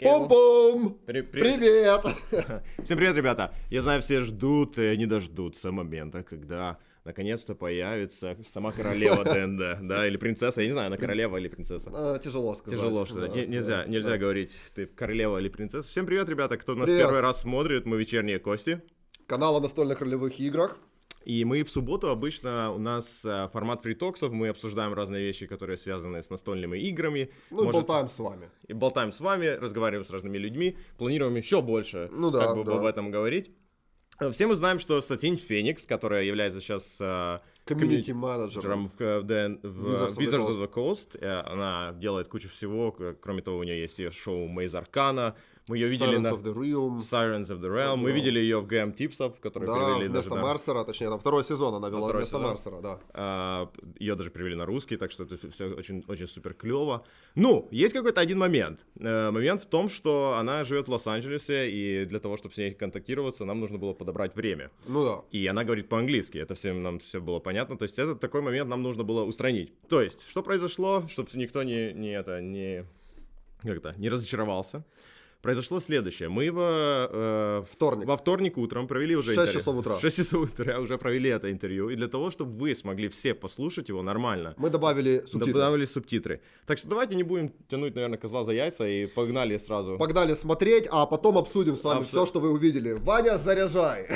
Бум-бум! Привет! Всем привет, ребята! Я знаю, все ждут и не дождутся момента, когда наконец-то появится сама королева ДНД, да, или принцесса, я не знаю, она королева или принцесса. Тяжело сказать. Тяжело что-то, нельзя говорить, ты королева или принцесса. Всем привет, ребята, кто нас первый раз смотрит, мы вечерние Кости. Канал о настольных ролевых играх. И мы в субботу обычно, у нас формат фритоксов, мы обсуждаем разные вещи, которые связаны с настольными играми. Ну, болтаем с вами. И болтаем с вами, разговариваем с разными людьми, планируем еще больше об этом говорить. Все мы знаем, что Сатин Финикс, которая является сейчас комьюнити-менеджером в Wizards of the Coast, она делает кучу всего, кроме того, у нее есть ее шоу Maze Arcana. Мы ее видели на Sirens of the Realm. Мы видели ее в ГМ Типсов, которые привели вместо даже Мерсера, точнее, там второй сезон она вела вместо Мерсера, да. Ее даже привели на русский, так что это все очень, очень супер клево. Ну, есть какой-то один момент. Момент в том, что она живет в Лос-Анджелесе, и для того, чтобы с ней контактироваться, нам нужно было подобрать время. Ну да. И она говорит по-английски, это всем нам все было понятно. То есть этот такой момент нам нужно было устранить. То есть, что произошло, чтобы никто не разочаровался. Произошло следующее. Мы во вторник утром провели уже 6 часов утра. 6 часов утра уже провели это интервью. И для того, чтобы вы смогли все послушать его нормально, мы добавили субтитры. Так что давайте не будем тянуть, наверное, козла за яйца и погнали сразу. Погнали смотреть, а потом обсудим с вами все, что вы увидели. Ваня, заряжай!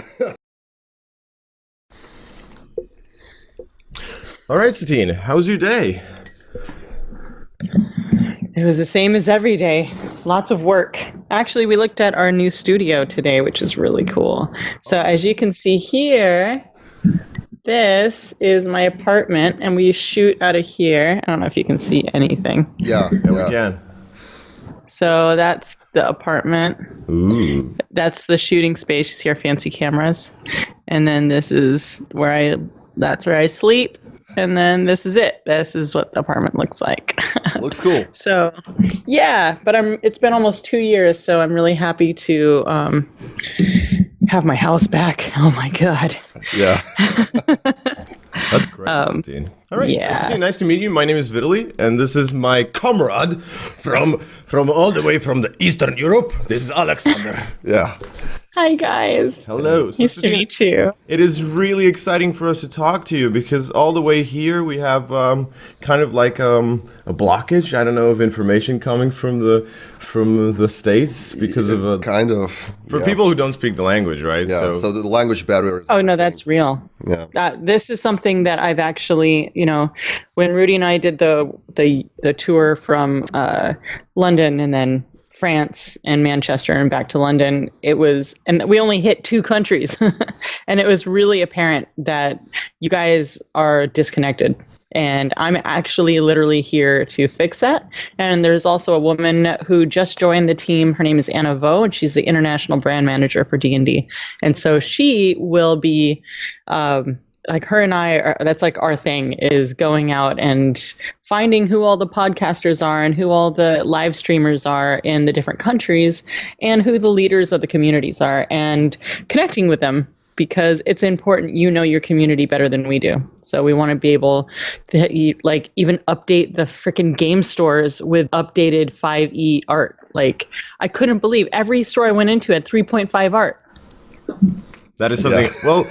All right, Satine, how was your day? It was the same as every day. Lots of work. Actually, we looked at our new studio today, which is really cool. So as you can see here, this is my apartment, and we shoot out of here. I don't know if you can see anything. Yeah, we can. So that's the apartment. Ooh. That's the shooting space. You see our fancy cameras. And then this is that's where I sleep. And then this is it. This is what the apartment looks like. Looks cool. So, yeah, but it's been almost 2 years, so I'm really happy to have my house back. Oh my God. Yeah. That's great, Satine. All right, yeah. Satine, nice to meet you. My name is Vitaly, and this is my comrade from all the way from the Eastern Europe. This is Alexander. Yeah. Hi, guys. Hello. Nice to meet you. It is really exciting for us to talk to you because all the way here we have kind of like a blockage, I don't know, of information coming from the States because of kind of for people who don't speak the language, right? Yeah. So the language barrier is that's real. Yeah. This is something that I've actually, when Rudy and I did the tour from London and then France and Manchester and back to London, and we only hit 2 countries and it was really apparent that you guys are disconnected, and I'm actually literally here to fix that. And there's also a woman who just joined the team. Her name is Anna Vo, and she's the international brand manager for D&D. And so she will be like her and I that's like our thing, is going out and finding who all the podcasters are and who all the live streamers are in the different countries and who the leaders of the communities are and connecting with them, because it's important your community better than we do. So we want to be able to even update the freaking game stores with updated 5e art. Like, I couldn't believe every store I went into had 3.5 art. That is something. Yeah. Well,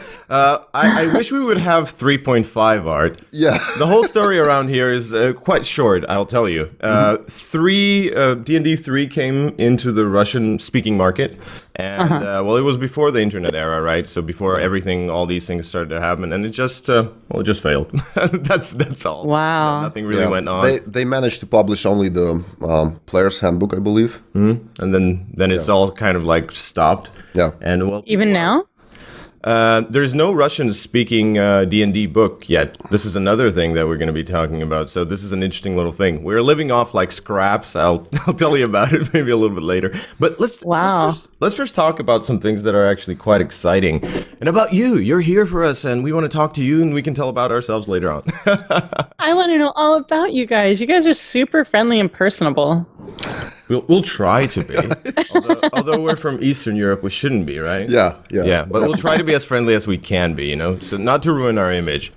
I wish we would have 3.5 art. Yeah. The whole story around here is quite short, I'll tell you. D&D 3 came into the Russian-speaking market, and it was before the internet era, right? So before all these things started to happen, and it just failed. That's all. Wow. Nothing really went on. They managed to publish only the player's handbook, I believe. Mm-hmm. And then it's all kind of like stopped. Yeah. And even now. There's no Russian-speaking D&D book yet. This is another thing that we're going to be talking about. So this is an interesting little thing. We're living off like scraps. I'll tell you about it maybe a little bit later. But let's first talk about some things that are actually quite exciting. And about you. You're here for us, and we want to talk to you, and we can tell about ourselves later on. I want to know all about you guys. You guys are super friendly and personable. We'll try to be. although we're from Eastern Europe, we shouldn't be, right? Yeah. But we'll try to be as friendly as we can be, so not to ruin our image.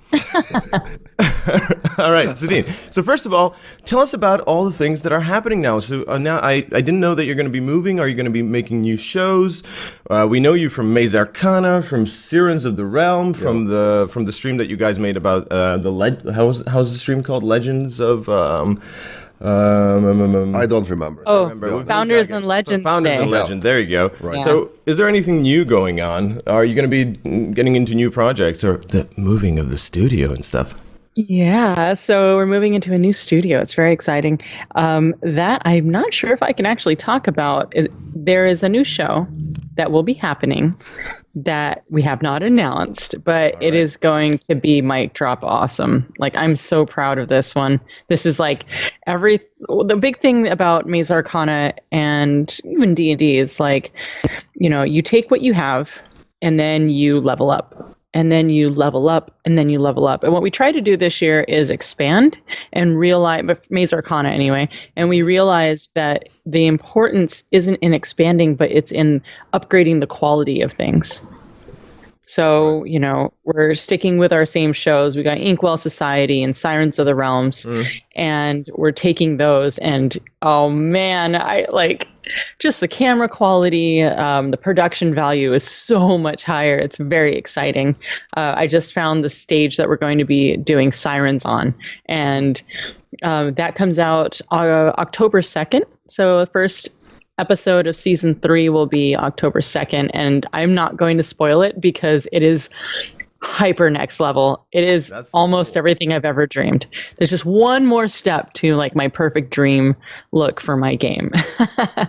All right, Satine. So first of all, tell us about all the things that are happening now. So now I didn't know that you're going to be moving. Are you going to be making new shows? We know you from Maze Arcana, from Sirens of the Realm, from the stream that you guys made about how's the stream called? Legends of. I don't remember. Oh, Remember. Founders and Legends Founders Day. and Legend. There you go. Right. Yeah. So, is there anything new going on? Are you going to be getting into new projects or the moving of the studio and stuff? Yeah, so we're moving into a new studio. It's very exciting. That I'm not sure if I can actually talk about. There is a new show that will be happening that we have not announced, but it is going to be mic drop awesome. Like, I'm so proud of this one. This is like the big thing about Maze Arcana and even D&D is like, you take what you have and then you level up. And then you level up, and then you level up. And what we try to do this year is expand and realize, Maze Arcana anyway, and we realized that the importance isn't in expanding, but it's in upgrading the quality of things. So, we're sticking with our same shows. We got Inkwell Society and Sirens of the Realms, and we're taking those. And oh man, just the camera quality, the production value is so much higher. It's very exciting. I just found the stage that we're going to be doing Sirens on, and that comes out October 2nd. So the first episode of season 3 will be October 2nd, and I'm not going to spoil it because it is hyper next level. It is almost everything I've ever dreamed. There's just one more step to like my perfect dream look for my game.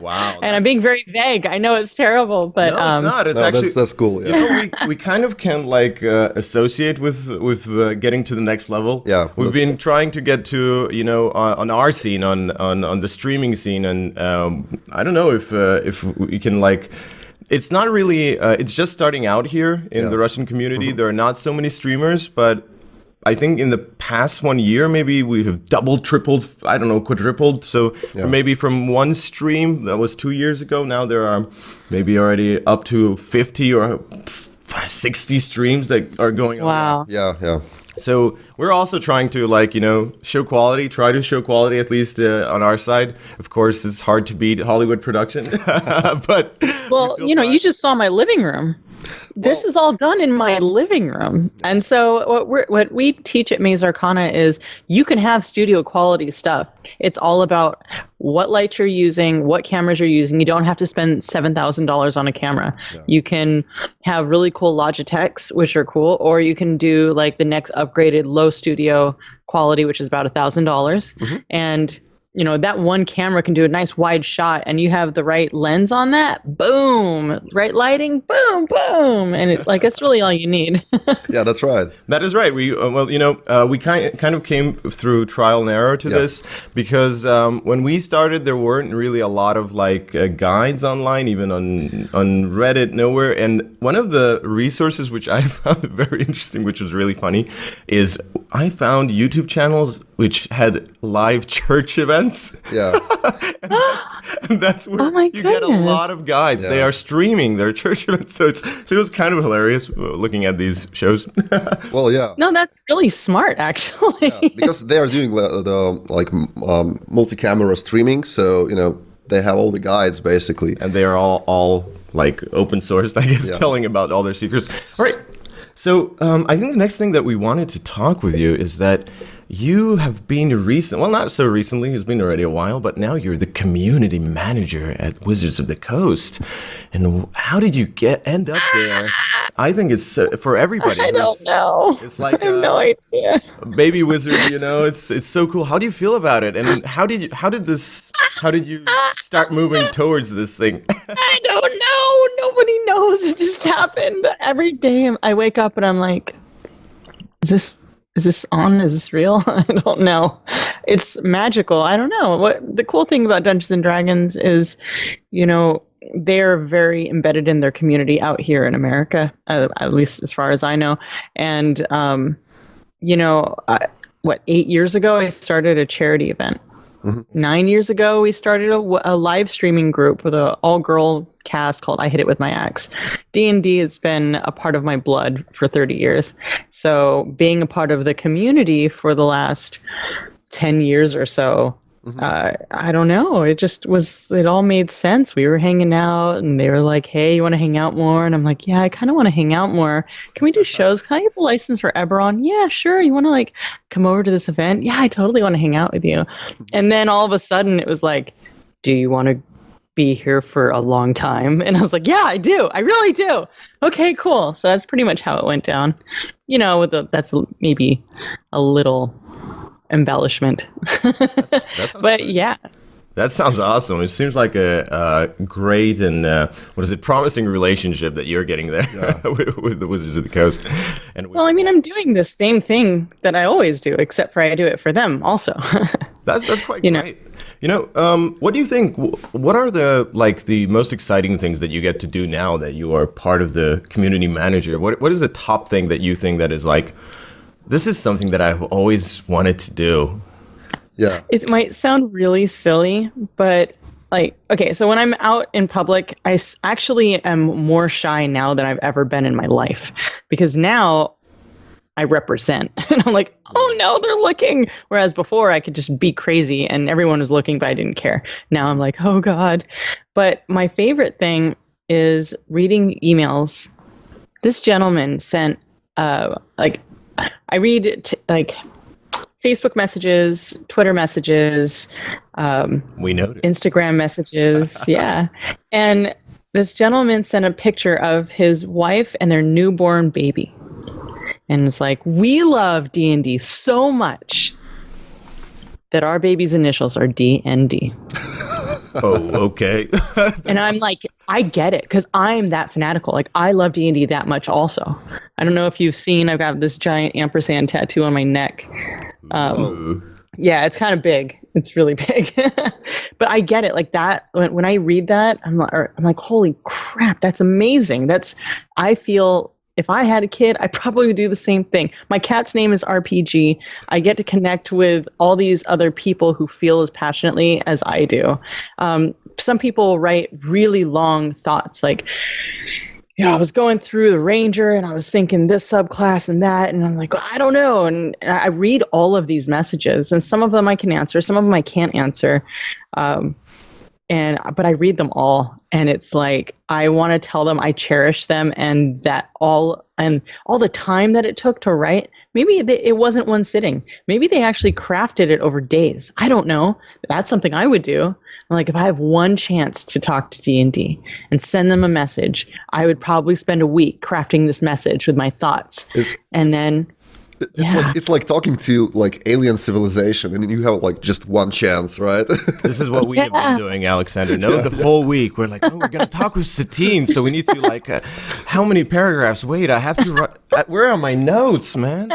Wow. And I'm being very vague. I know it's terrible, but no, it's not. It's actually that's cool. Yeah. we kind of can associate with getting to the next level. Yeah. We've been trying to get to on our scene on the streaming scene, and I don't know if we can It's not really. It's just starting out here in the Russian community. There are not so many streamers, but I think in the past 1 year, maybe we have doubled, tripled, I don't know, quadrupled. So maybe from one stream that was 2 years ago, now there are maybe already up to 50 or 60 streams that are going on. wow. Yeah. So we're also trying to show quality, try to show quality at least on our side. Of course, it's hard to beat Hollywood production, but Well, you just saw my living room. This is all done in my living room. And so what we teach at Maze Arcana is you can have studio quality stuff. It's all about what lights you're using, what cameras you're using. You don't have to spend $7,000 on a camera. Yeah. You can have really cool Logitechs, which are cool, or you can do like the next upgraded low studio quality, which is about $1,000. And that one camera can do a nice wide shot, and you have the right lens on that, boom, right lighting, boom, boom, and that's really all you need. Yeah, that's right. That is right. We we kind of came through trial and error to this because when we started, there weren't really a lot of guides online, even on Reddit, nowhere. And one of the resources which I found very interesting, which was really funny, is I found YouTube channels which had live church events. Yeah. and that's where you get a lot of guides. Yeah. They are streaming their church events. So it was kind of hilarious looking at these shows. Well, yeah. No, that's really smart, actually. Yeah, because they are doing the multi-camera streaming. So, they have all the guides basically. And they are all open sourced, I guess, telling about all their secrets. All right. So I think the next thing that we wanted to talk with you is that you have been not so recently, it's been already a while, but now you're the community manager at Wizards of the Coast. And how did you end up there? I think it's for everybody. I don't know. It's like I have no idea. Baby wizard, it's so cool. How do you feel about it? And how did you start moving towards this thing? I don't know. Nobody knows. It just happened. Every day I wake up and I'm like, is this on? Is this real? I don't know. It's magical. I don't know. What the cool thing about Dungeons and Dragons is, they're very embedded in their community out here in America, at least as far as I know. And, 8 years ago, I started a charity event. 9 years ago, we started a live streaming group with an all-girl cast called I Hit It With My Axe. D&D has been a part of my blood for 30 years. So being a part of the community for the last 10 years or so, I don't know. It all made sense. We were hanging out and they were like, hey, you want to hang out more? And I'm like, yeah, I kind of want to hang out more. Can we do shows? Can I get the license for Eberron? Yeah, sure. You want to like come over to this event? Yeah, I totally want to hang out with you. And then all of a sudden it was like, do you want to be here for a long time? And I was like, yeah, I do. I really do. Okay, cool. So that's pretty much how it went down. You know, that's maybe a little embellishment. But yeah. That sounds awesome. It seems like a great and promising relationship that you're getting there with the Wizards of the Coast. Well, I mean, I'm doing the same thing that I always do, except for I do it for them also. That's quite great. You know, what do you think? What are the most exciting things that you get to do now that you are part of the community manager? What is the top thing that you think that is like, this is something that I've always wanted to do? Yeah. It might sound really silly, but like, okay, so when I'm out in public, I actually am more shy now than I've ever been in my life, because now I represent. And I'm like, oh no, they're looking. Whereas before I could just be crazy and everyone was looking, but I didn't care. Now I'm like, oh God. But my favorite thing is reading emails. This gentleman sent, I read Facebook messages, Twitter messages, we noticed. Instagram messages, yeah. And this gentleman sent a picture of his wife and their newborn baby. And it's like, we love D&D so much that our baby's initials are D&D. Oh, okay. And I'm like, I get it, because I'm that fanatical. Like, I love D&D that much also. I don't know if you've seen, I've got this giant ampersand tattoo on my neck. Yeah, it's kind of big. It's really big. But I get it. Like that, when I read that, I'm like, holy crap, that's amazing. I feel if I had a kid, I probably would do the same thing. My cat's name is RPG. I get to connect with all these other people who feel as passionately as I do. Some people write really long thoughts, like, you know, I was going through the Ranger and I was thinking this subclass and that, and I'm like, I don't know. And I read all of these messages, and some of them I can answer, some of them I can't answer. But I read them all, and it's like, I want to tell them I cherish them, and that all the time that it took to write, maybe it wasn't one sitting. Maybe they actually crafted it over days. I don't know. That's something I would do. I'm like, if I have one chance to talk to D&D and send them a message, I would probably spend a week crafting this message with my thoughts. It's like talking to like alien civilization, and you have like just one chance, right? This is what we have been doing, Alexander. No, the whole week we're like, oh, we're gonna talk with Satine, so we need to like, how many paragraphs? Wait, I have to write. Where are my notes, man?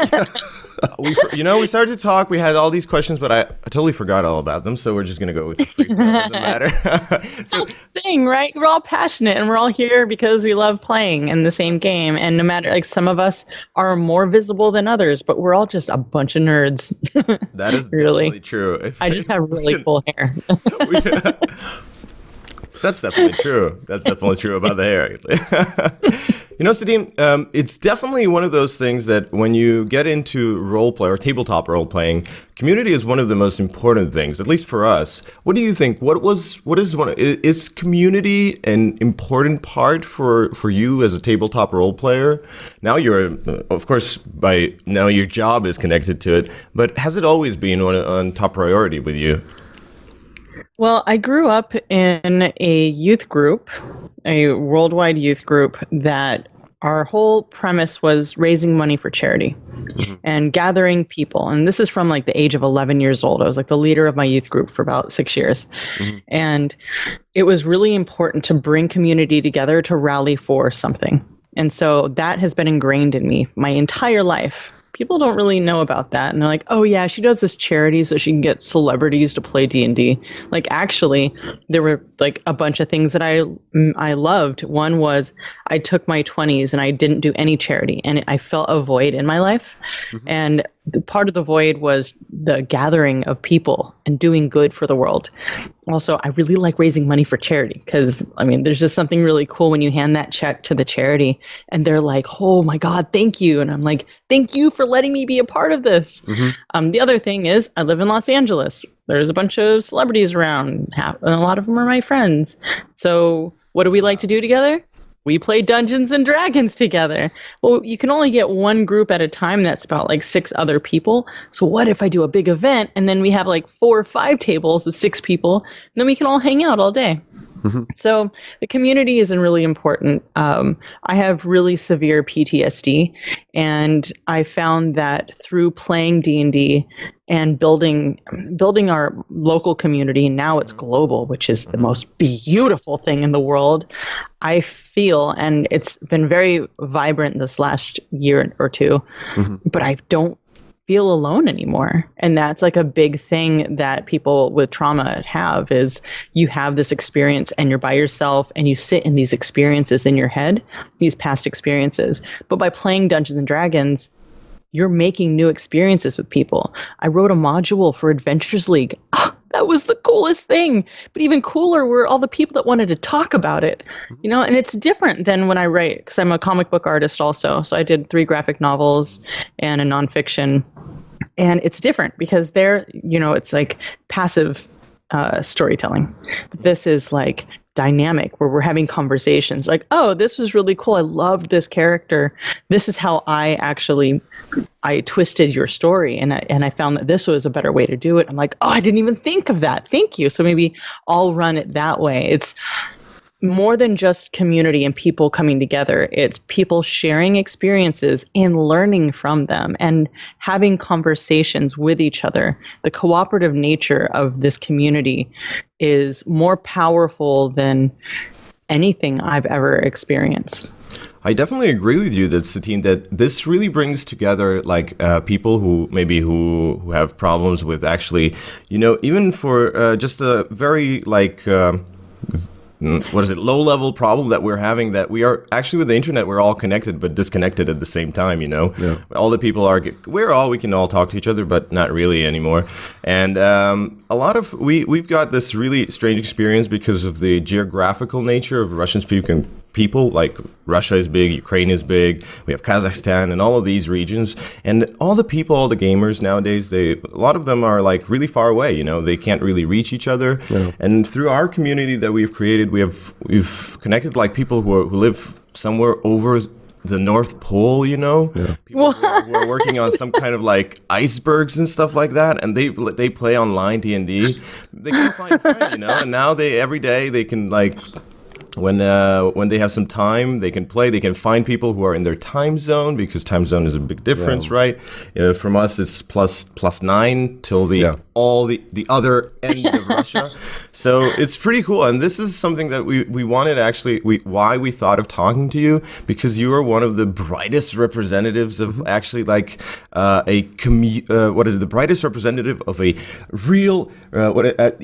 We started to talk. We had all these questions, but I totally forgot all about them. So we're just gonna go with the free flow. Doesn't matter. That's the thing, right? We're all passionate, and we're all here because we love playing in the same game. And no matter, like, some of us are more visible than others, but we're all just a bunch of nerds. That is really definitely true. I just have really cool hair. That's definitely true. That's definitely true about the hair. You know, Satine, it's definitely one of those things that when you get into role play or tabletop role playing, community is one of the most important things, at least for us. What do you think? Is community an important part for you as a tabletop role player? Now of course, by now your job is connected to it, but has it always been on top priority with you? Well, I grew up in a youth group, a worldwide youth group, that our whole premise was raising money for charity and gathering people. And this is from like the age of 11 years old. I was like the leader of my youth group for about 6 years. And it was really important to bring community together to rally for something. And so that has been ingrained in me my entire life. People don't really know about that. And they're like, oh yeah, she does this charity so she can get celebrities to play D&D. Like, actually, there were like a bunch of things that I loved. One was I took my 20s and I didn't do any charity, and I felt a void in my life. And the part of the void was the gathering of people and doing good for the world. Also, I really like raising money for charity because, I mean, there's just something really cool when you hand that check to the charity and they're like, oh my God, thank you. And I'm like, thank you for letting me be a part of this. The other thing is I live in Los Angeles. There's a bunch of celebrities around, and a lot of them are my friends. So what do we like to do together? We play Dungeons and Dragons together. Well, you can only get one group at a time. That's about like 6 other people. So what if I do a big event and then we have like 4 or 5 tables with 6 people, and then we can all hang out all day. So the community is really important. I have really severe PTSD, and I found that through playing D&D and building our local community, now it's global, which is the most beautiful thing in the world. I feel, and it's been very vibrant this last year or two, but I don't feel alone anymore. And that's like a big thing that people with trauma have, is you have this experience and you're by yourself and you sit in these experiences in your head, these past experiences. But by playing Dungeons and Dragons, you're making new experiences with people. I wrote a module for Adventures League. That was the coolest thing. But even cooler were all the people that wanted to talk about it. You know, and it's different than when I write, because I'm a comic book artist also. So I did 3 graphic novels and a nonfiction. And it's different because they're, you know, it's like passive storytelling. But this is like dynamic, where we're having conversations like, oh, this was really cool. I loved this character. This is how I twisted your story. And I found that this was a better way to do it. I'm like, oh, I didn't even think of that. Thank you. So maybe I'll run it that way. It's more than just community and people coming together. It's people sharing experiences and learning from them and having conversations with each other. The cooperative nature of this community is more powerful than anything I've ever experienced. I definitely agree with you that, Satine, that this really brings together like people who have problems with actually, you know, even for just a very like low-level problem that we're having, that we are actually, with the internet, we're all connected but disconnected at the same time, you know? Yeah. All the people we can all talk to each other, but not really anymore. And a lot of, we've got this really strange experience because of the geographical nature of Russian-speaking people. Like Russia is big, Ukraine is big, we have Kazakhstan and all of these regions, and all the people, all the gamers nowadays, a lot of them are like really far away, you know, they can't really reach each other. Yeah. And through our community that we've created, we've connected like people who live somewhere over the North Pole, you know, people who are working on some kind of like icebergs and stuff like that, and they play online D&D. They can find friends, you know, and now every day they can like, when they have some time, they can play. They can find people who are in their time zone, because time zone is a big difference, right? From us, it's +9 till all the other end of Russia. So it's pretty cool. And this is something that we wanted actually. Why we thought of talking to you, because you are one of the brightest representatives of actually like the brightest representative of a real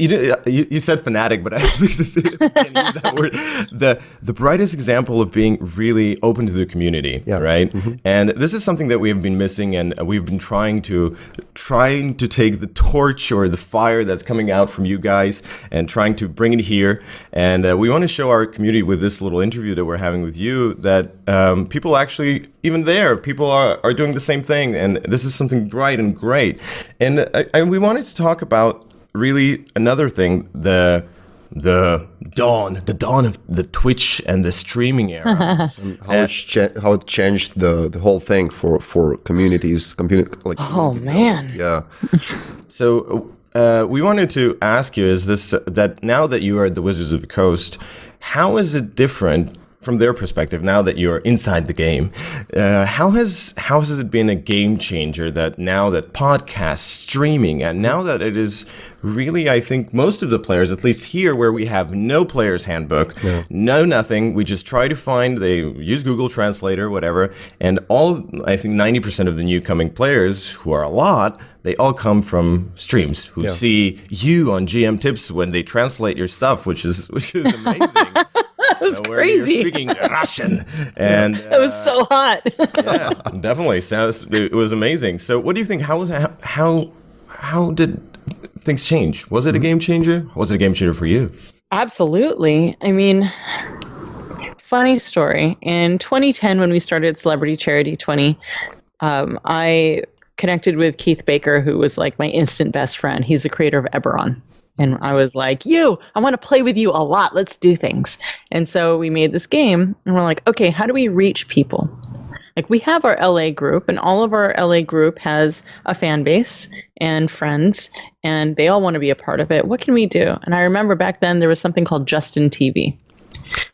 you said fanatic, but I can't use that word. The brightest example of being really open to the community, right? And this is something that we have been missing, and we've been trying to take the torch or the fire that's coming out from you guys and trying to bring it here. And we want to show our community with this little interview that we're having with you that people actually, even there, people are doing the same thing, and this is something bright and great. And we wanted to talk about really another thing, the dawn of the Twitch and the streaming era, and how it changed the whole thing for communities. Man, yeah. So we wanted to ask you: that now that you are at the Wizards of the Coast, how is it different from their perspective now that you're inside the game? How has it been a game changer that now that podcast streaming, and now that it is really, I think most of the players, at least here where we have no player's handbook, no nothing, we just try to find, they use Google Translator, whatever, and I think 90% of the new coming players, who are a lot, they all come from streams, who see you on GM Tips when they translate your stuff, which is amazing. It was where crazy. You're speaking Russian, and It was so hot. yeah, definitely. It was amazing. So, what do you think? How did things change? Was it a game changer? Was it a game changer for you? Absolutely. I mean, funny story. In 2010, when we started Celebrity Charity 20, I connected with Keith Baker, who was like my instant best friend. He's the creator of Eberron. And I was like, I want to play with you a lot. Let's do things. And so we made this game, and we're like, okay, how do we reach people? Like, we have our LA group, and all of our LA group has a fan base and friends, and they all want to be a part of it. What can we do? And I remember back then there was something called Justin TV.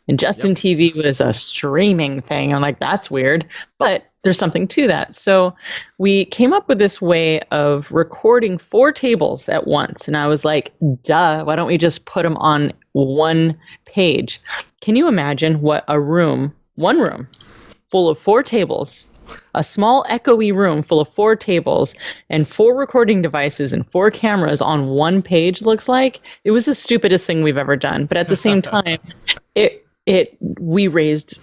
And Justin TV was a streaming thing. I'm like, that's weird, but there's something to that. So we came up with this way of recording 4 tables at once. And I was like, duh, why don't we just put them on one page? Can you imagine what one room full of 4 tables, a small echoey room full of 4 tables and 4 recording devices and 4 cameras on one page looks like? It was the stupidest thing we've ever done. But at the same time, we raised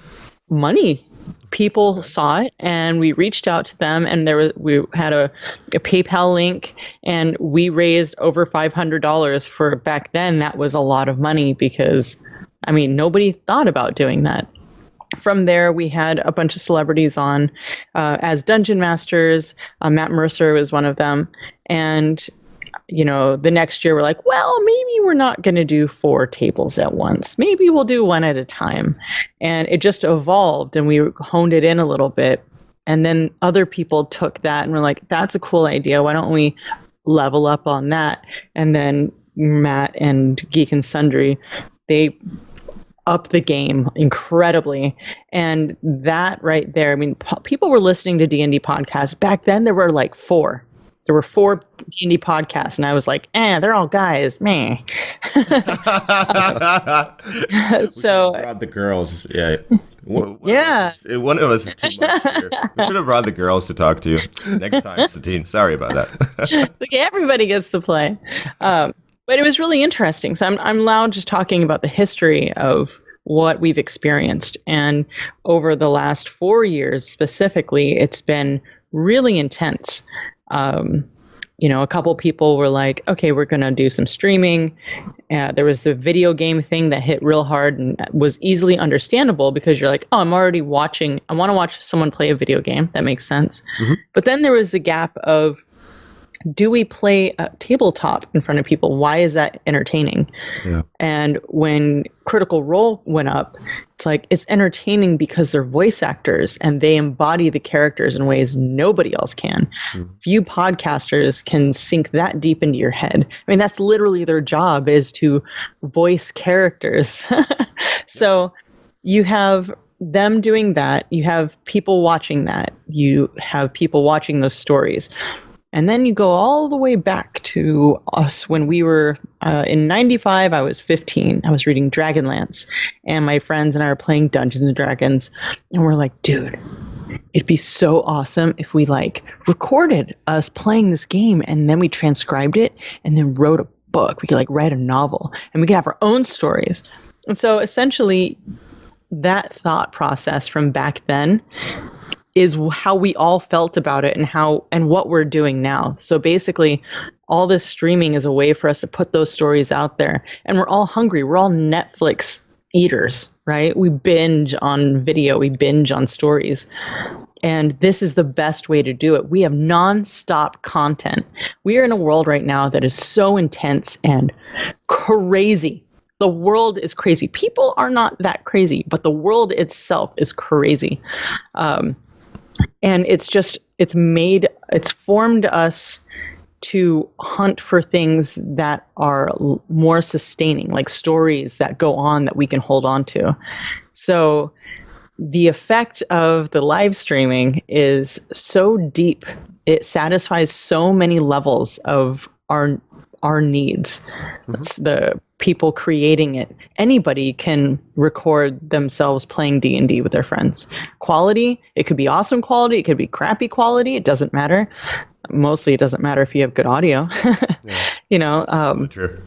money. People saw it, and we reached out to them, and we had a PayPal link, and we raised over $500 for, back then that was a lot of money, because I mean, nobody thought about doing that. From there, we had a bunch of celebrities on as dungeon masters. Matt Mercer was one of them. And, the next year we're like, well, maybe we're not going to do 4 tables at once. Maybe we'll do 1 at a time. And it just evolved, and we honed it in a little bit. And then other people took that and were like, that's a cool idea. Why don't we level up on that? And then Matt and Geek and Sundry, they up the game incredibly. And that right there, I mean, people were listening to D&D podcasts. Back then, there were like 4. There were 4 D&D podcasts, and I was like, they're all guys, meh. So brought the girls, yeah. One of us is too much here. We should have brought the girls to talk to you next time, Satine. Sorry about that. Like, everybody gets to play. But it was really interesting. So I'm now just talking about the history of what we've experienced. And over the last 4 years specifically, it's been really intense. A couple people were like, okay, we're going to do some streaming. There was the video game thing that hit real hard and was easily understandable, because you're like, oh, I'm already watching. I want to watch someone play a video game. That makes sense. Mm-hmm. But then there was the gap of, do we play a tabletop in front of people? Why is that entertaining? Yeah. And when Critical Role went up, it's like, it's entertaining because they're voice actors and they embody the characters in ways nobody else can. Few podcasters can sink that deep into your head. I mean, that's literally their job, is to voice characters. So you have them doing that. You have people watching that. You have people watching those stories. And then you go all the way back to us when we were in 95. I was 15. I was reading Dragonlance, and my friends and I were playing Dungeons and Dragons. And we're like, dude, it'd be so awesome if we recorded us playing this game, and then we transcribed it and then wrote a book. We could write a novel, and we could have our own stories. And so essentially, that thought process from back then is how we all felt about it, and what we're doing now. So basically, all this streaming is a way for us to put those stories out there. And we're all hungry. We're all Netflix eaters, right? We binge on video. We binge on stories. And this is the best way to do it. We have nonstop content. We are in a world right now that is so intense and crazy. The world is crazy. People are not that crazy, but the world itself is crazy. And it's formed us to hunt for things that are more sustaining, like stories that go on that we can hold on to. So the effect of the live streaming is so deep. It satisfies so many levels of our needs. It's the people creating it. Anybody can record themselves playing D&D with their friends. Quality, it could be awesome quality, it could be crappy quality, it doesn't matter. Mostly it doesn't matter if you have good audio. True.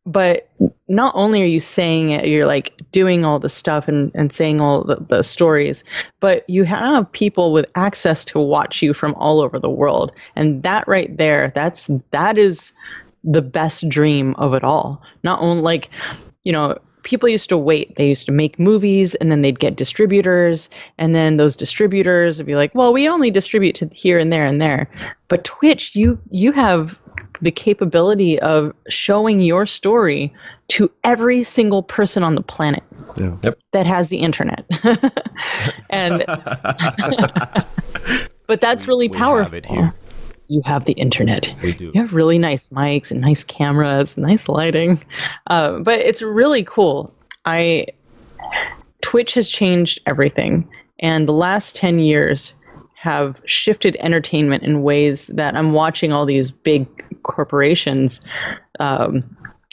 But not only are you saying it, you're like doing all the stuff and saying all the stories, but you have people with access to watch you from all over the world. And that right there, that is the best dream of it all. Not only like, people used to wait. They used to make movies and then they'd get distributors. And then those distributors would be like, well, we only distribute to here and there and there. But Twitch, you have the capability of showing your story to every single person on the planet that has the internet. And but that's really powerful. We have it here. You have the internet. We do. You have really nice mics and nice cameras, nice lighting. But it's really cool. Twitch has changed everything. And the last 10 years have shifted entertainment in ways that I'm watching all these big corporations,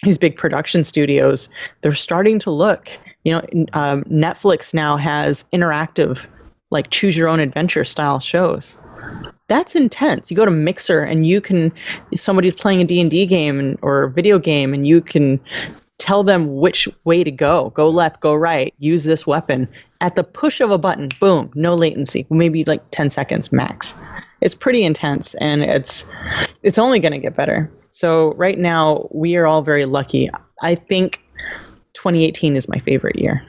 these big production studios, they're starting to look. Netflix now has interactive, like choose your own adventure style shows. That's intense. You go to Mixer and somebody's playing a D&D game or a video game and you can tell them which way to go. Go left, go right, use this weapon. At the push of a button, boom, no latency, maybe like 10 seconds max. It's pretty intense and it's only going to get better. So right now we are all very lucky. I think 2018 is my favorite year.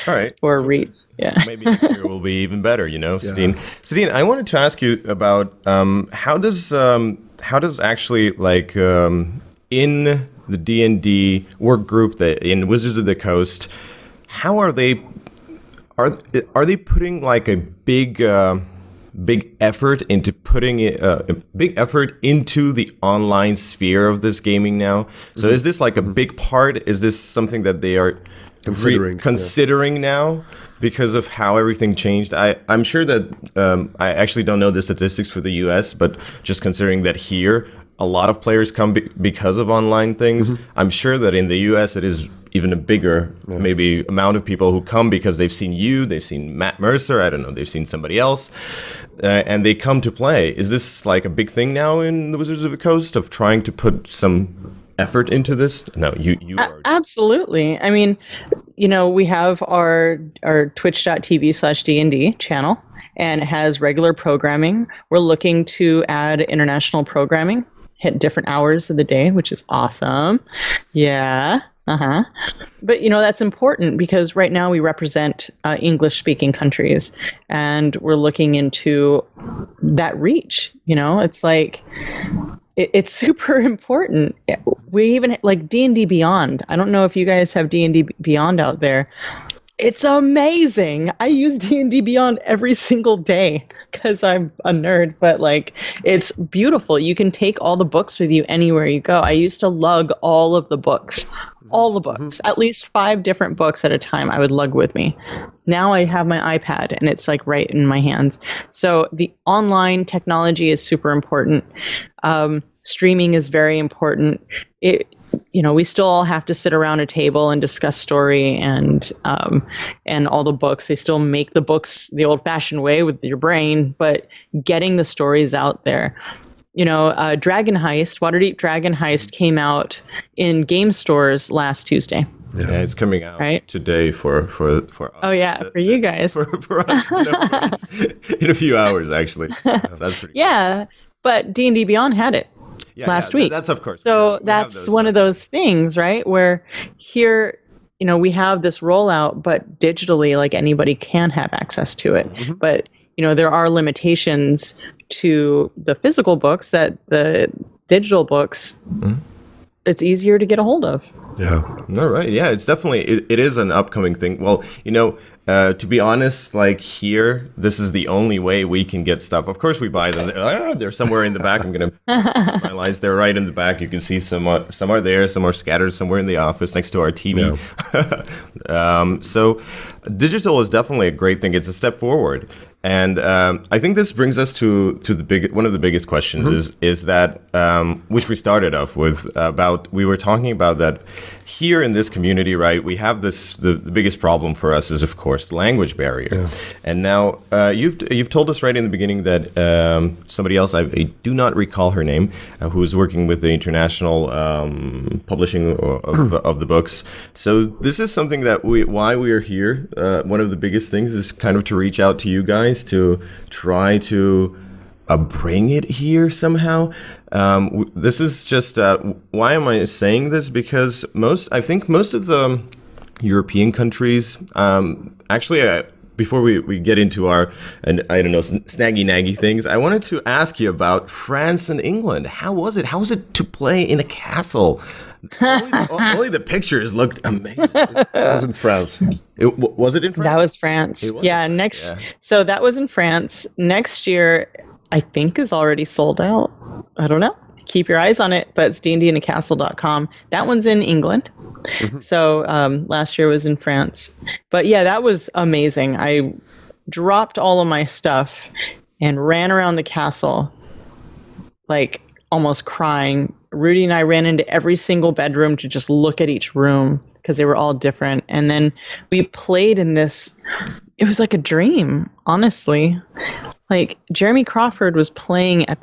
All right. For Reach. Yeah. Maybe next year will be even better, Satine. Satine, I wanted to ask you about how does actually like in the D&D work group in Wizards of the Coast, how are they putting like a big effort into putting a big effort into the online sphere of this gaming now? So is this like a big part? Is this something that they are considering now because of how everything changed? I'm sure that I actually don't know the statistics for the US, but just considering that here a lot of players come because of online things, I'm sure that in the US it is even a bigger maybe amount of people who come because they've seen you, they've seen Matt Mercer, I don't know, they've seen somebody else, and they come to play. Is this like a big thing now in the Wizards of the Coast of trying to put some effort into this? No, you are. Absolutely. I mean, we have our twitch.tv/D&D channel, and it has regular programming. We're looking to add international programming, hit different hours of the day, which is awesome. Yeah. But that's important because right now we represent English-speaking countries, and we're looking into that reach. It's like it's super important. We even like D&D Beyond. I don't know if you guys have D&D Beyond out there. It's amazing. I use D&D Beyond every single day because I'm a nerd, but like it's beautiful. You can take all the books with you anywhere you go. I used to lug all of the books. All the books, at least 5 different books at a time I would lug with me. Now I have my iPad and it's like right in my hands. So the online technology is super important. Streaming is very important. We still all have to sit around a table and discuss story and all the books. They still make the books the old-fashioned way with your brain, but getting the stories out there. Dragon Heist, Waterdeep Dragon Heist came out in game stores last Tuesday. Yeah, it's coming out today for us. Oh yeah, for you guys. For us, in a few hours actually. That's pretty. Yeah, but D&D Beyond had it last week. That's of course. So that's one of those things, right? Where here, we have this rollout, but digitally, like anybody can have access to it. But there are limitations to the physical books that the digital books, it's easier to get a hold of. Yeah. All right. Yeah, it's definitely, it is an upcoming thing. Well, to be honest, like here, this is the only way we can get stuff. Of course, we buy them. They're somewhere in the back. I'm going to finalize. They're right in the back. You can see some are there, some are scattered somewhere in the office next to our TV. Yeah. So digital is definitely a great thing. It's a step forward. And I think this brings us to one of the biggest questions is that which we started off with about, we were talking about that here in this community, right? We have this, the biggest problem for us is of course the language barrier. Yeah. And now you've told us right in the beginning that somebody else, I do not recall her name, who is working with the international publishing of the books. So this is something that why we are here. One of the biggest things is kind of to reach out to you guys to try to bring it here somehow. This is just why am I saying this? Because I think most of the European countries actually. Before we get into our, and I don't know, snaggy naggy things, I wanted to ask you about France and England. How was it? How was it to play in a castle? Only the pictures looked amazing. It was in France. Was it in France? That was France. Yeah, so that was in France. Next year, I think, is already sold out. I don't know. Keep your eyes on it, but it's dndinacastle.com. That one's in England. So last year was in France. But yeah, that was amazing. I dropped all of my stuff and ran around the castle, like almost crying. Rudy and I ran into every single bedroom to just look at each room because they were all different. And then we played in this. It was like a dream, honestly. Like Jeremy Crawford was playing in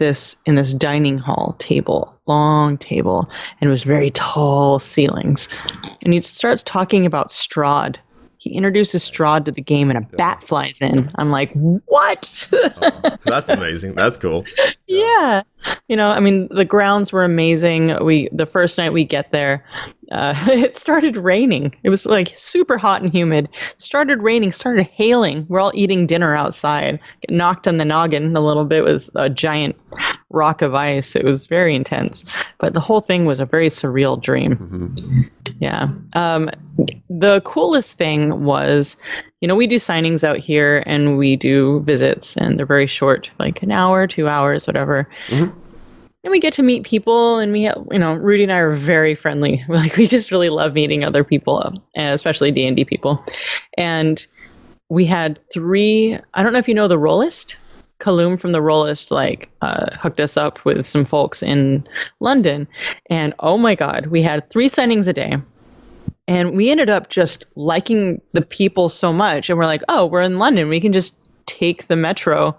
this dining hall table, long table, and it was very tall ceilings. And he starts talking about Strahd. He introduces Strahd to the game and a bat flies in. I'm like, what? That's amazing. That's cool. Yeah. You know, I mean, the grounds were amazing. The first night we get there, it started raining. It was like super hot and humid. Started raining, started hailing. We're all eating dinner outside. Get knocked on the noggin a little bit with a giant rock of ice. It was very intense. But the whole thing was a very surreal dream. Mm-hmm. Yeah. The coolest thing was, you know, we do signings out here and we do visits, and they're very short, like an hour, 2 hours, whatever. Mm-hmm. And we get to meet people, and we have, you know, Rudy and I are very friendly. Like, we just really love meeting other people, especially D&D people. And we had 3, I don't know if you know the Rollist. Kaloum from the Rollist hooked us up with some folks in London, and oh my God, we had 3 signings a day, and we ended up just liking the people so much, and we're like, oh, we're in London, we can just take the metro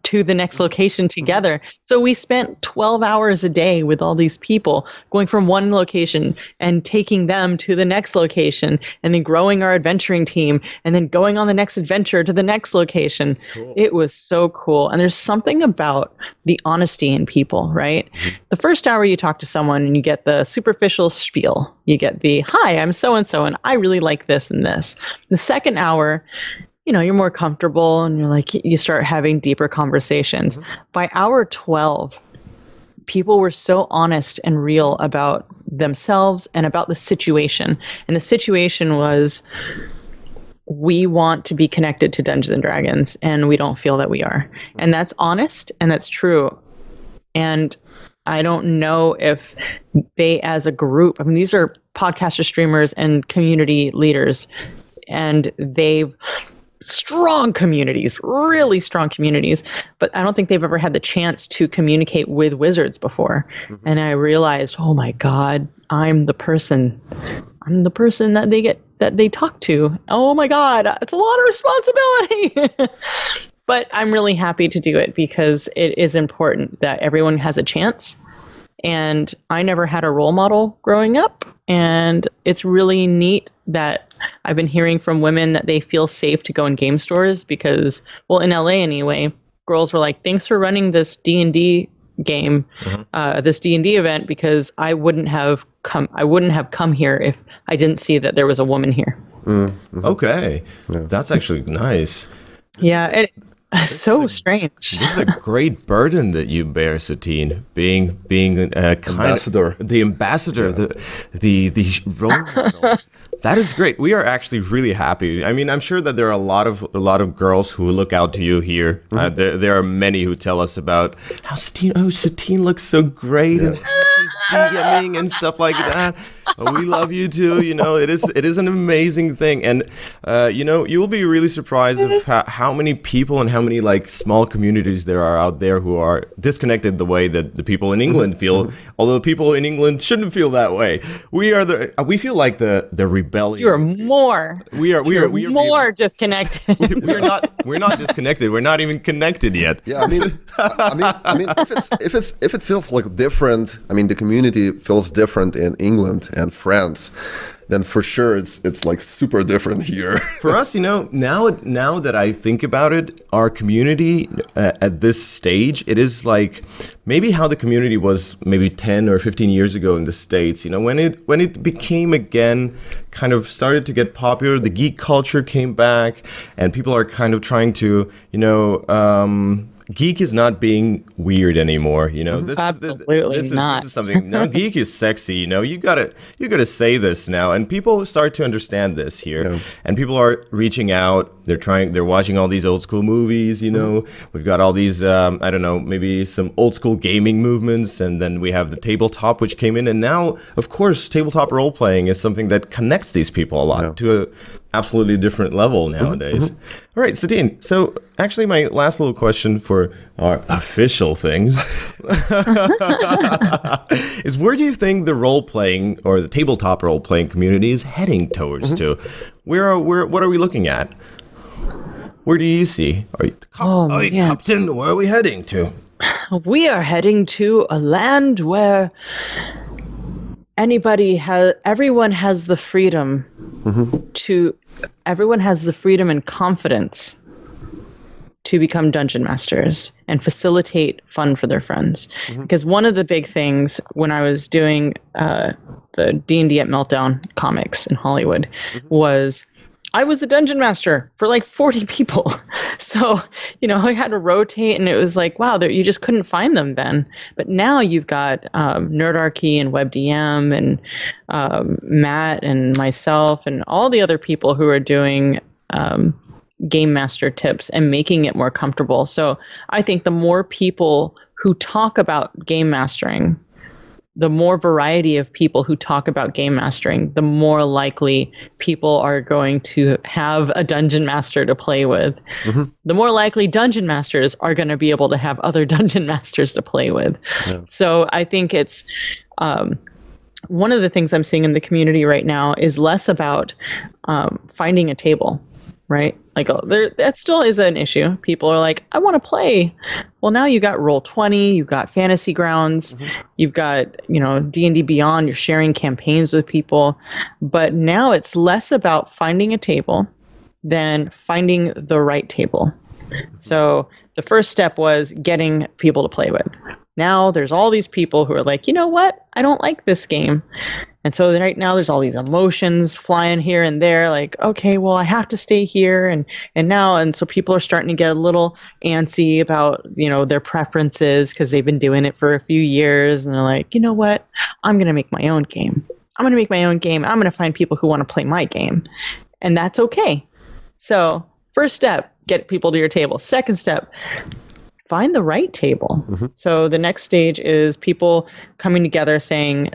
to the next location together. So we spent 12 hours a day with all these people, going from one location and taking them to the next location, and then growing our adventuring team, and then going on the next adventure to the next location. Cool. It was so cool. And there's something about the honesty in people, right? Mm-hmm. The first hour you talk to someone and you get the superficial spiel. You get the, hi, I'm so-and-so, and I really like this and this. The second hour, you know, you're more comfortable and you're like, you start having deeper conversations. Mm-hmm. By hour 12, people were so honest and real about themselves and about the situation. And the situation was, we want to be connected to Dungeons and Dragons, and we don't feel that we are. And that's honest and that's true. And I don't know if they, as a group, I mean, these are podcaster streamers and community leaders, and they've strong communities, really strong communities, but I don't think they've ever had the chance to communicate with wizards before. Mm-hmm. And I realized, oh my God, I'm the person that they talk to. Oh my God, it's a lot of responsibility. But I'm really happy to do it because it is important that everyone has a chance. And I never had a role model growing up. And it's really neat that I've been hearing from women that they feel safe to go in game stores because, well, in LA anyway, girls were like, thanks for running this D&D game, this D&D event, because I wouldn't have come here if I didn't see that there was a woman here. Mm-hmm. Okay. Yeah. That's actually nice. Yeah. So strange. This is a great burden that you bear, Satine, being ambassador. The ambassador, yeah. the role model. That is great. We are actually really happy. I mean, I'm sure that there are a lot of girls who look out to you here. Mm-hmm. There are many who tell us about how Satine looks so great, yeah. And just DMing and stuff like that. We love you too. It is an amazing thing, and you will be really surprised of how many people and how many like small communities there are out there who are disconnected the way that the people in England feel. Although people in England shouldn't feel that way. We feel like the rebellion. You're more. We are more disconnected. We're not disconnected. We're not even connected yet. Yeah, I mean, if it feels like different, I mean, the community feels different in England and France, then for sure it's like super different here. For us, now that I think about it, our community at this stage, it is like maybe how the community was maybe 10 or 15 years ago in the States. When it became again kind of started to get popular, the geek culture came back, and people are kind of trying to, geek is not being weird anymore, Absolutely not. This is something. Now, geek is sexy. You gotta say this now, and people start to understand this here. Yeah. And people are reaching out. They're watching all these old school movies. We've got all these I don't know, maybe some old school gaming movements, and then we have the tabletop which came in, and now of course tabletop role playing is something that connects these people a lot to a absolutely different level nowadays. All right, Satine. So actually, my last little question for our official things is, where do you think the role playing or the tabletop role playing community is heading towards to? What are we looking at? Where do you see? Captain, where are we heading to? We are heading to a land where everyone has the freedom everyone has the freedom and confidence to become dungeon masters and facilitate fun for their friends. Because one of the big things when I was doing the D&D at Meltdown comics in Hollywood was I was a dungeon master for like 40 people. So, I had to rotate, and it was like, wow, you just couldn't find them then. But now you've got Nerdarchy and WebDM and Matt and myself and all the other people who are doing game master tips and making it more comfortable. So I think the more people who talk about game mastering, the more variety of people who talk about game mastering, the more likely people are going to have a dungeon master to play with. The more likely dungeon masters are going to be able to have other dungeon masters to play with. Yeah. So I think it's one of the things I'm seeing in the community right now is less about finding a table. Right? Like that still is an issue. People are like, I want to play. Well, now you got Roll20, you've got Fantasy Grounds, you've got, D&D Beyond, you're sharing campaigns with people. But now it's less about finding a table than finding the right table. So the first step was getting people to play with. Now there's all these people who are like, you know what? I don't like this game. And so right now there's all these emotions flying here and there, like, okay, well, I have to stay here. And so people are starting to get a little antsy about, their preferences because they've been doing it for a few years. And they're like, you know what? I'm going to make my own game. I'm going to find people who want to play my game. And that's okay. So first step, get people to your table. Second step, find the right table. So the next stage is people coming together saying,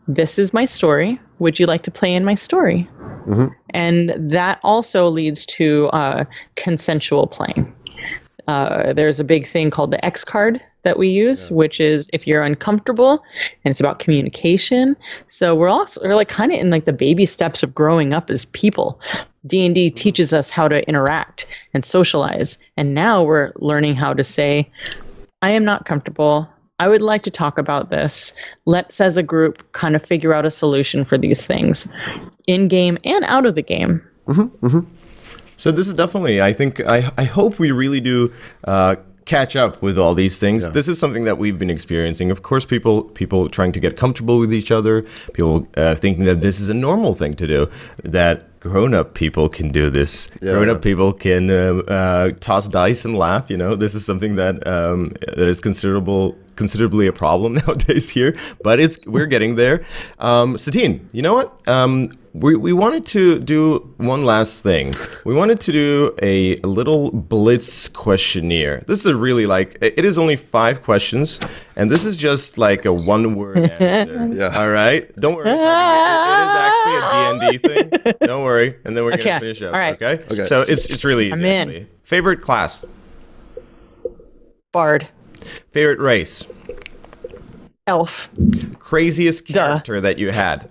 this is my story. Would you like to play in my story? And that also leads to consensual playing. There's a big thing called the X card that we use, which is if you're uncomfortable, and it's about communication. So we're like kind of in like the baby steps of growing up as people. D&D teaches us how to interact and socialize. And now we're learning how to say, I am not comfortable. I would like to talk about this. Let's, as a group, kind of figure out a solution for these things in game and out of the game. So this is definitely, I think, I hope we really do catch up with all these things. Yeah. This is something that we've been experiencing. Of course, people trying to get comfortable with each other, people thinking that this is a normal thing to do, that grown-up people can do this. Yeah. Grown-up people can toss dice and laugh. This is something that is considerable considerably a problem nowadays here, but we're getting there. Satine, you know what? We wanted to do one last thing. We wanted to do a little blitz questionnaire. This is really it is only 5 questions, and this is just like a one-word answer. Yeah. All right? Don't worry. It is actually a D&D thing. Don't worry. And then we're going to finish up. All right. Okay? So it's really easy. I'm in. Actually. Favorite class? Bard. Favorite race? Elf. Craziest character that you had?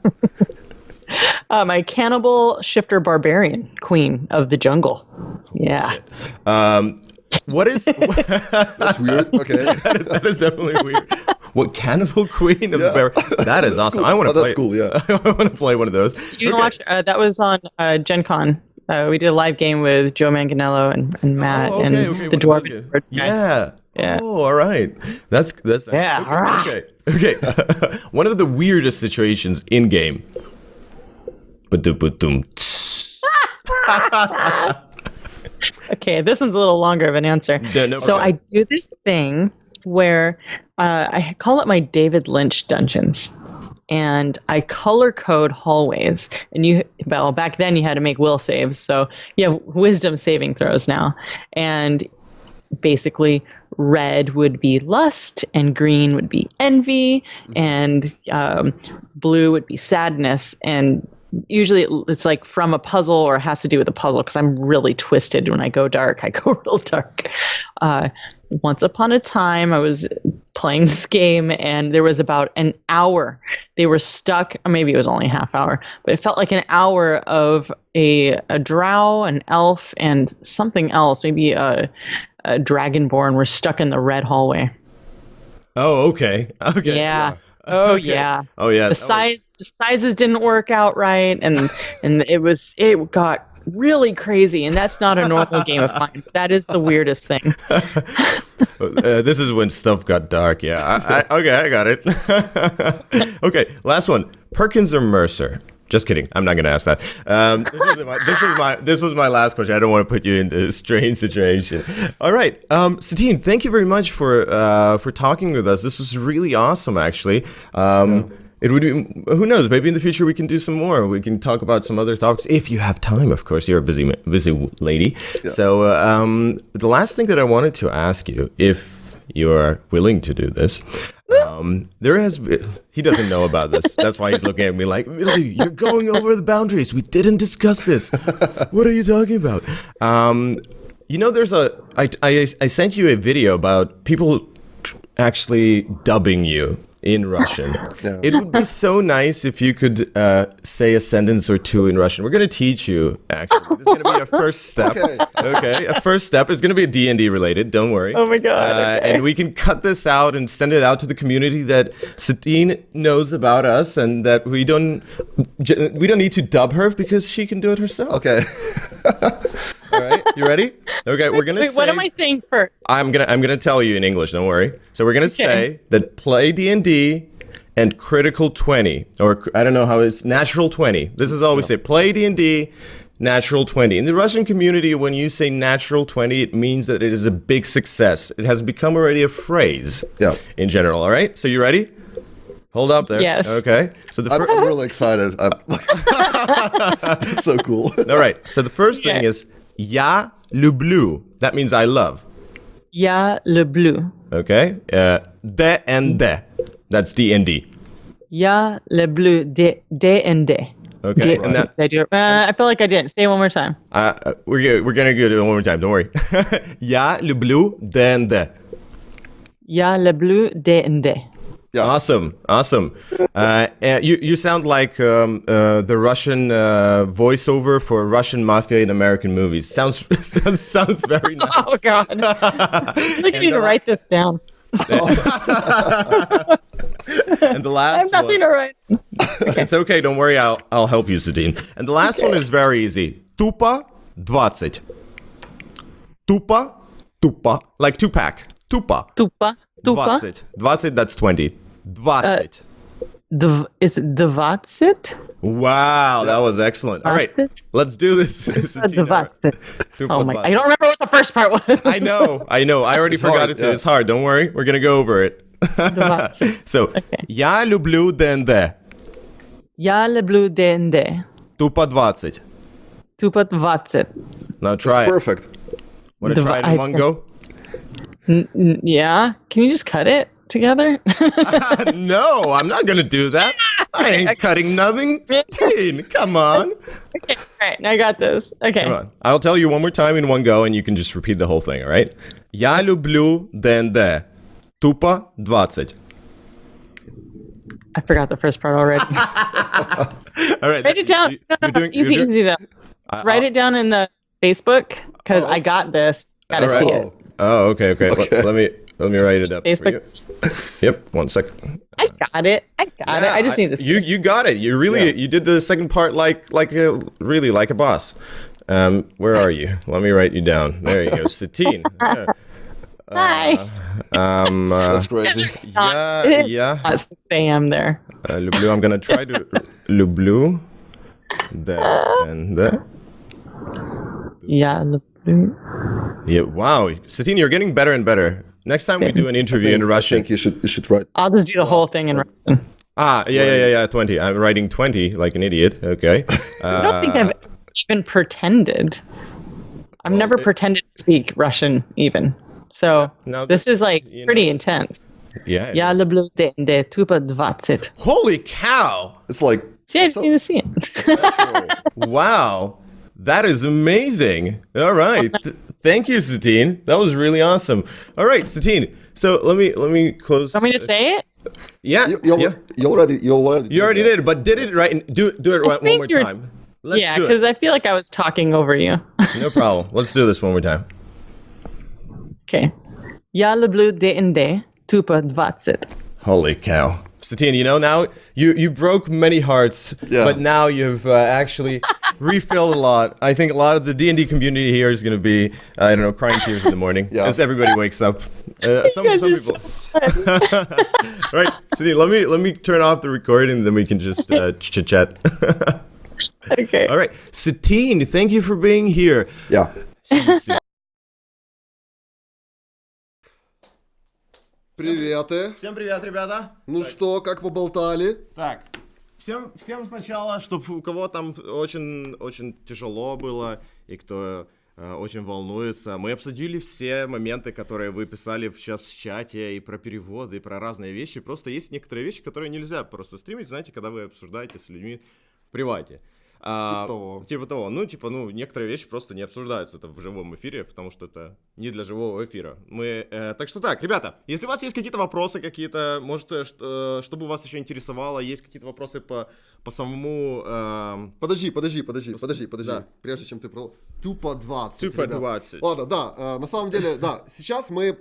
My cannibal shifter barbarian queen of the jungle. Yeah. What is... That's weird. Okay. that is definitely weird. What, cannibal queen of the bear? That is awesome. Cool. I want to play. That's cool. Yeah. I want to play one of those. You can watch. That was on Gen Con. We did a live game with Joe Manganiello and Matt and the Dwarven Birds guys. Yeah. Oh, all right. That's yeah. Okay. One of the weirdest situations in game. Okay, this one's a little longer of an answer. So I do this thing where I call it my David Lynch dungeons. And I color code hallways. And back then you had to make will saves. So you have wisdom saving throws now. And basically red would be lust and green would be envy and blue would be sadness. And usually it's like from a puzzle or it has to do with a puzzle because I'm really twisted when I go dark. I go real dark. Once upon a time, I was playing this game and there was about an hour. They were stuck, or maybe it was only a half hour, but it felt like an hour of a drow, an elf, and something else, maybe a dragonborn were stuck in the red hallway. Oh, okay. Yeah. Oh yeah. Oh yeah. The sizes didn't work out right, and it got really crazy, and that's not a normal game of mine. That is the weirdest thing. This is when stuff got dark. Yeah. I got it. Okay. Last one. Perkins or Mercer? Just kidding. I'm not going to ask that. This was my last question. I don't want to put you in a strange situation. All right. Satine, thank you very much for talking with us. This was really awesome, actually. It would be, who knows, maybe in the future we can do some more. We can talk about some other topics if you have time, of course. You're a busy lady. Yeah. So the last thing that I wanted to ask you, if you're willing to do this, he doesn't know about this. That's why he's looking at me like, Millie, you're going over the boundaries. We didn't discuss this. What are you talking about? I sent you a video about people actually dubbing you in Russian. Yeah. It would be so nice if you could say a sentence or two in Russian. We're going to teach you, actually. This is going to be a first step. Okay, a first step. It's going to be a D&D related, don't worry. Oh my God. Okay. And we can cut this out and send it out to the community that Satine knows about us and that we don't need to dub her because she can do it herself. Okay. All right, you ready? Okay, we're gonna. Wait, what am I saying first? I'm gonna tell you in English. Don't worry. So we're gonna say that play D&D and critical 20, or I don't know how it's natural 20. This is all we say. Play D&D, natural 20. In the Russian community, when you say natural 20, it means that it is a big success. It has become already a phrase. Yeah. In general. All right. So you ready? Hold up there. Yes. Okay. So I'm really excited. It's so cool. All right. So the first thing is "Я люблю." That means I love. Я люблю. Okay. D and D. That's D and D. Я люблю D and D. Okay. And that, I feel like I didn't. Say it one more time. We're gonna do it one more time. Don't worry. Я люблю D and D. Я люблю D and D. Yeah. Awesome. You sound like the Russian voiceover for Russian mafia in American movies. Sounds very nice. Oh God! I need to write this down. And the last I have nothing to write. Okay. It's okay. Don't worry. I'll help you, Satine. And the last one is very easy. Тупо 20. Тупо, like Tupac. Тупо. 20. 20, that's 20. 20. Is it 20? Wow, that was excellent. All right, let's do this. 20. Oh my! I don't remember what the first part was. I know. I already forgot it. It's hard. Don't worry. We're gonna go over it. 20. So, я люблю ДНД. Я люблю ДНД. Тупо 20. Тупо 20. Now try It's it. perfect. Want to try it in one go? Yeah. Can you just cut it together? No, I'm not going to do that. I ain't cutting nothing. Satine, come on. Okay, all right. I got this. Okay. Come on. I'll tell you one more time in one go, and you can just repeat the whole thing, all right? Я люблю ДНД. Тупо 20. I forgot the first part already. All right. Write it down. Easy though. Write it down in the Facebook because I got this. Gotta see it. Oh, okay. Let me write it up. Facebook. For you. Yep. 1 second. I got it. I just need to see. You got it. You really you did the second part like a boss. Where are you? Let me write you down. There you go. Satine. Hi. That's crazy. Yeah. At 6 a.m. there. Люблю. I'm gonna try to люблю ДНД. Yeah. люблю. Yeah. Wow, Satine, you're getting better and better. Next time we do an interview in I Russian. think you should write. I'll just do the whole thing in Russian. Yeah. 20. I'm writing 20 like an idiot. Okay. I don't think I've even pretended. I've never pretended to speak Russian even. So Now this is like pretty intense. Yeah. Я люблю ДНД тупо 20. Holy cow! It's like See, I just need to see it. natural. Wow. That is amazing. All right. Thank you, Satine. That was really awesome. All right, Satine. So let me close. Want me to say it? Yeah. You already You already did, but did it right. Do it one more time. Let's yeah, do it. because I feel like I was talking over you. No problem. Let's do this one more time. Okay. Я люблю ДНД тупо 20. Holy cow. Satine, you know, now you broke many hearts, but now you've actually refilled a lot. I think a lot of the D&D community here is going to be, I don't know, crying tears in the morning as everybody wakes up. Some people. So All right, Satine, let me turn off the recording, and then we can just chit-chat. okay. All right, Satine, thank you for being here. Yeah. See you soon. Привет. Всем привет, ребята. Ну что, как поболтали? Так, всем сначала, чтобы у кого там очень тяжело было и кто очень волнуется, мы обсудили все моменты, которые вы писали сейчас в чате, и про переводы, и про разные вещи. Просто есть некоторые вещи, которые нельзя просто стримить, знаете, когда вы обсуждаете с людьми в привате. Типа того. Ну, некоторые вещи просто не обсуждаются это в живом эфире, потому что это не для живого эфира. Так что так, ребята, если у вас есть какие-то вопросы, может, чтобы вас еще интересовало, есть какие-то вопросы по самому... Подожди. Да. Прежде чем ты Тупо 20. Тупо 20. Ладно, да, на самом деле, да, сейчас мы,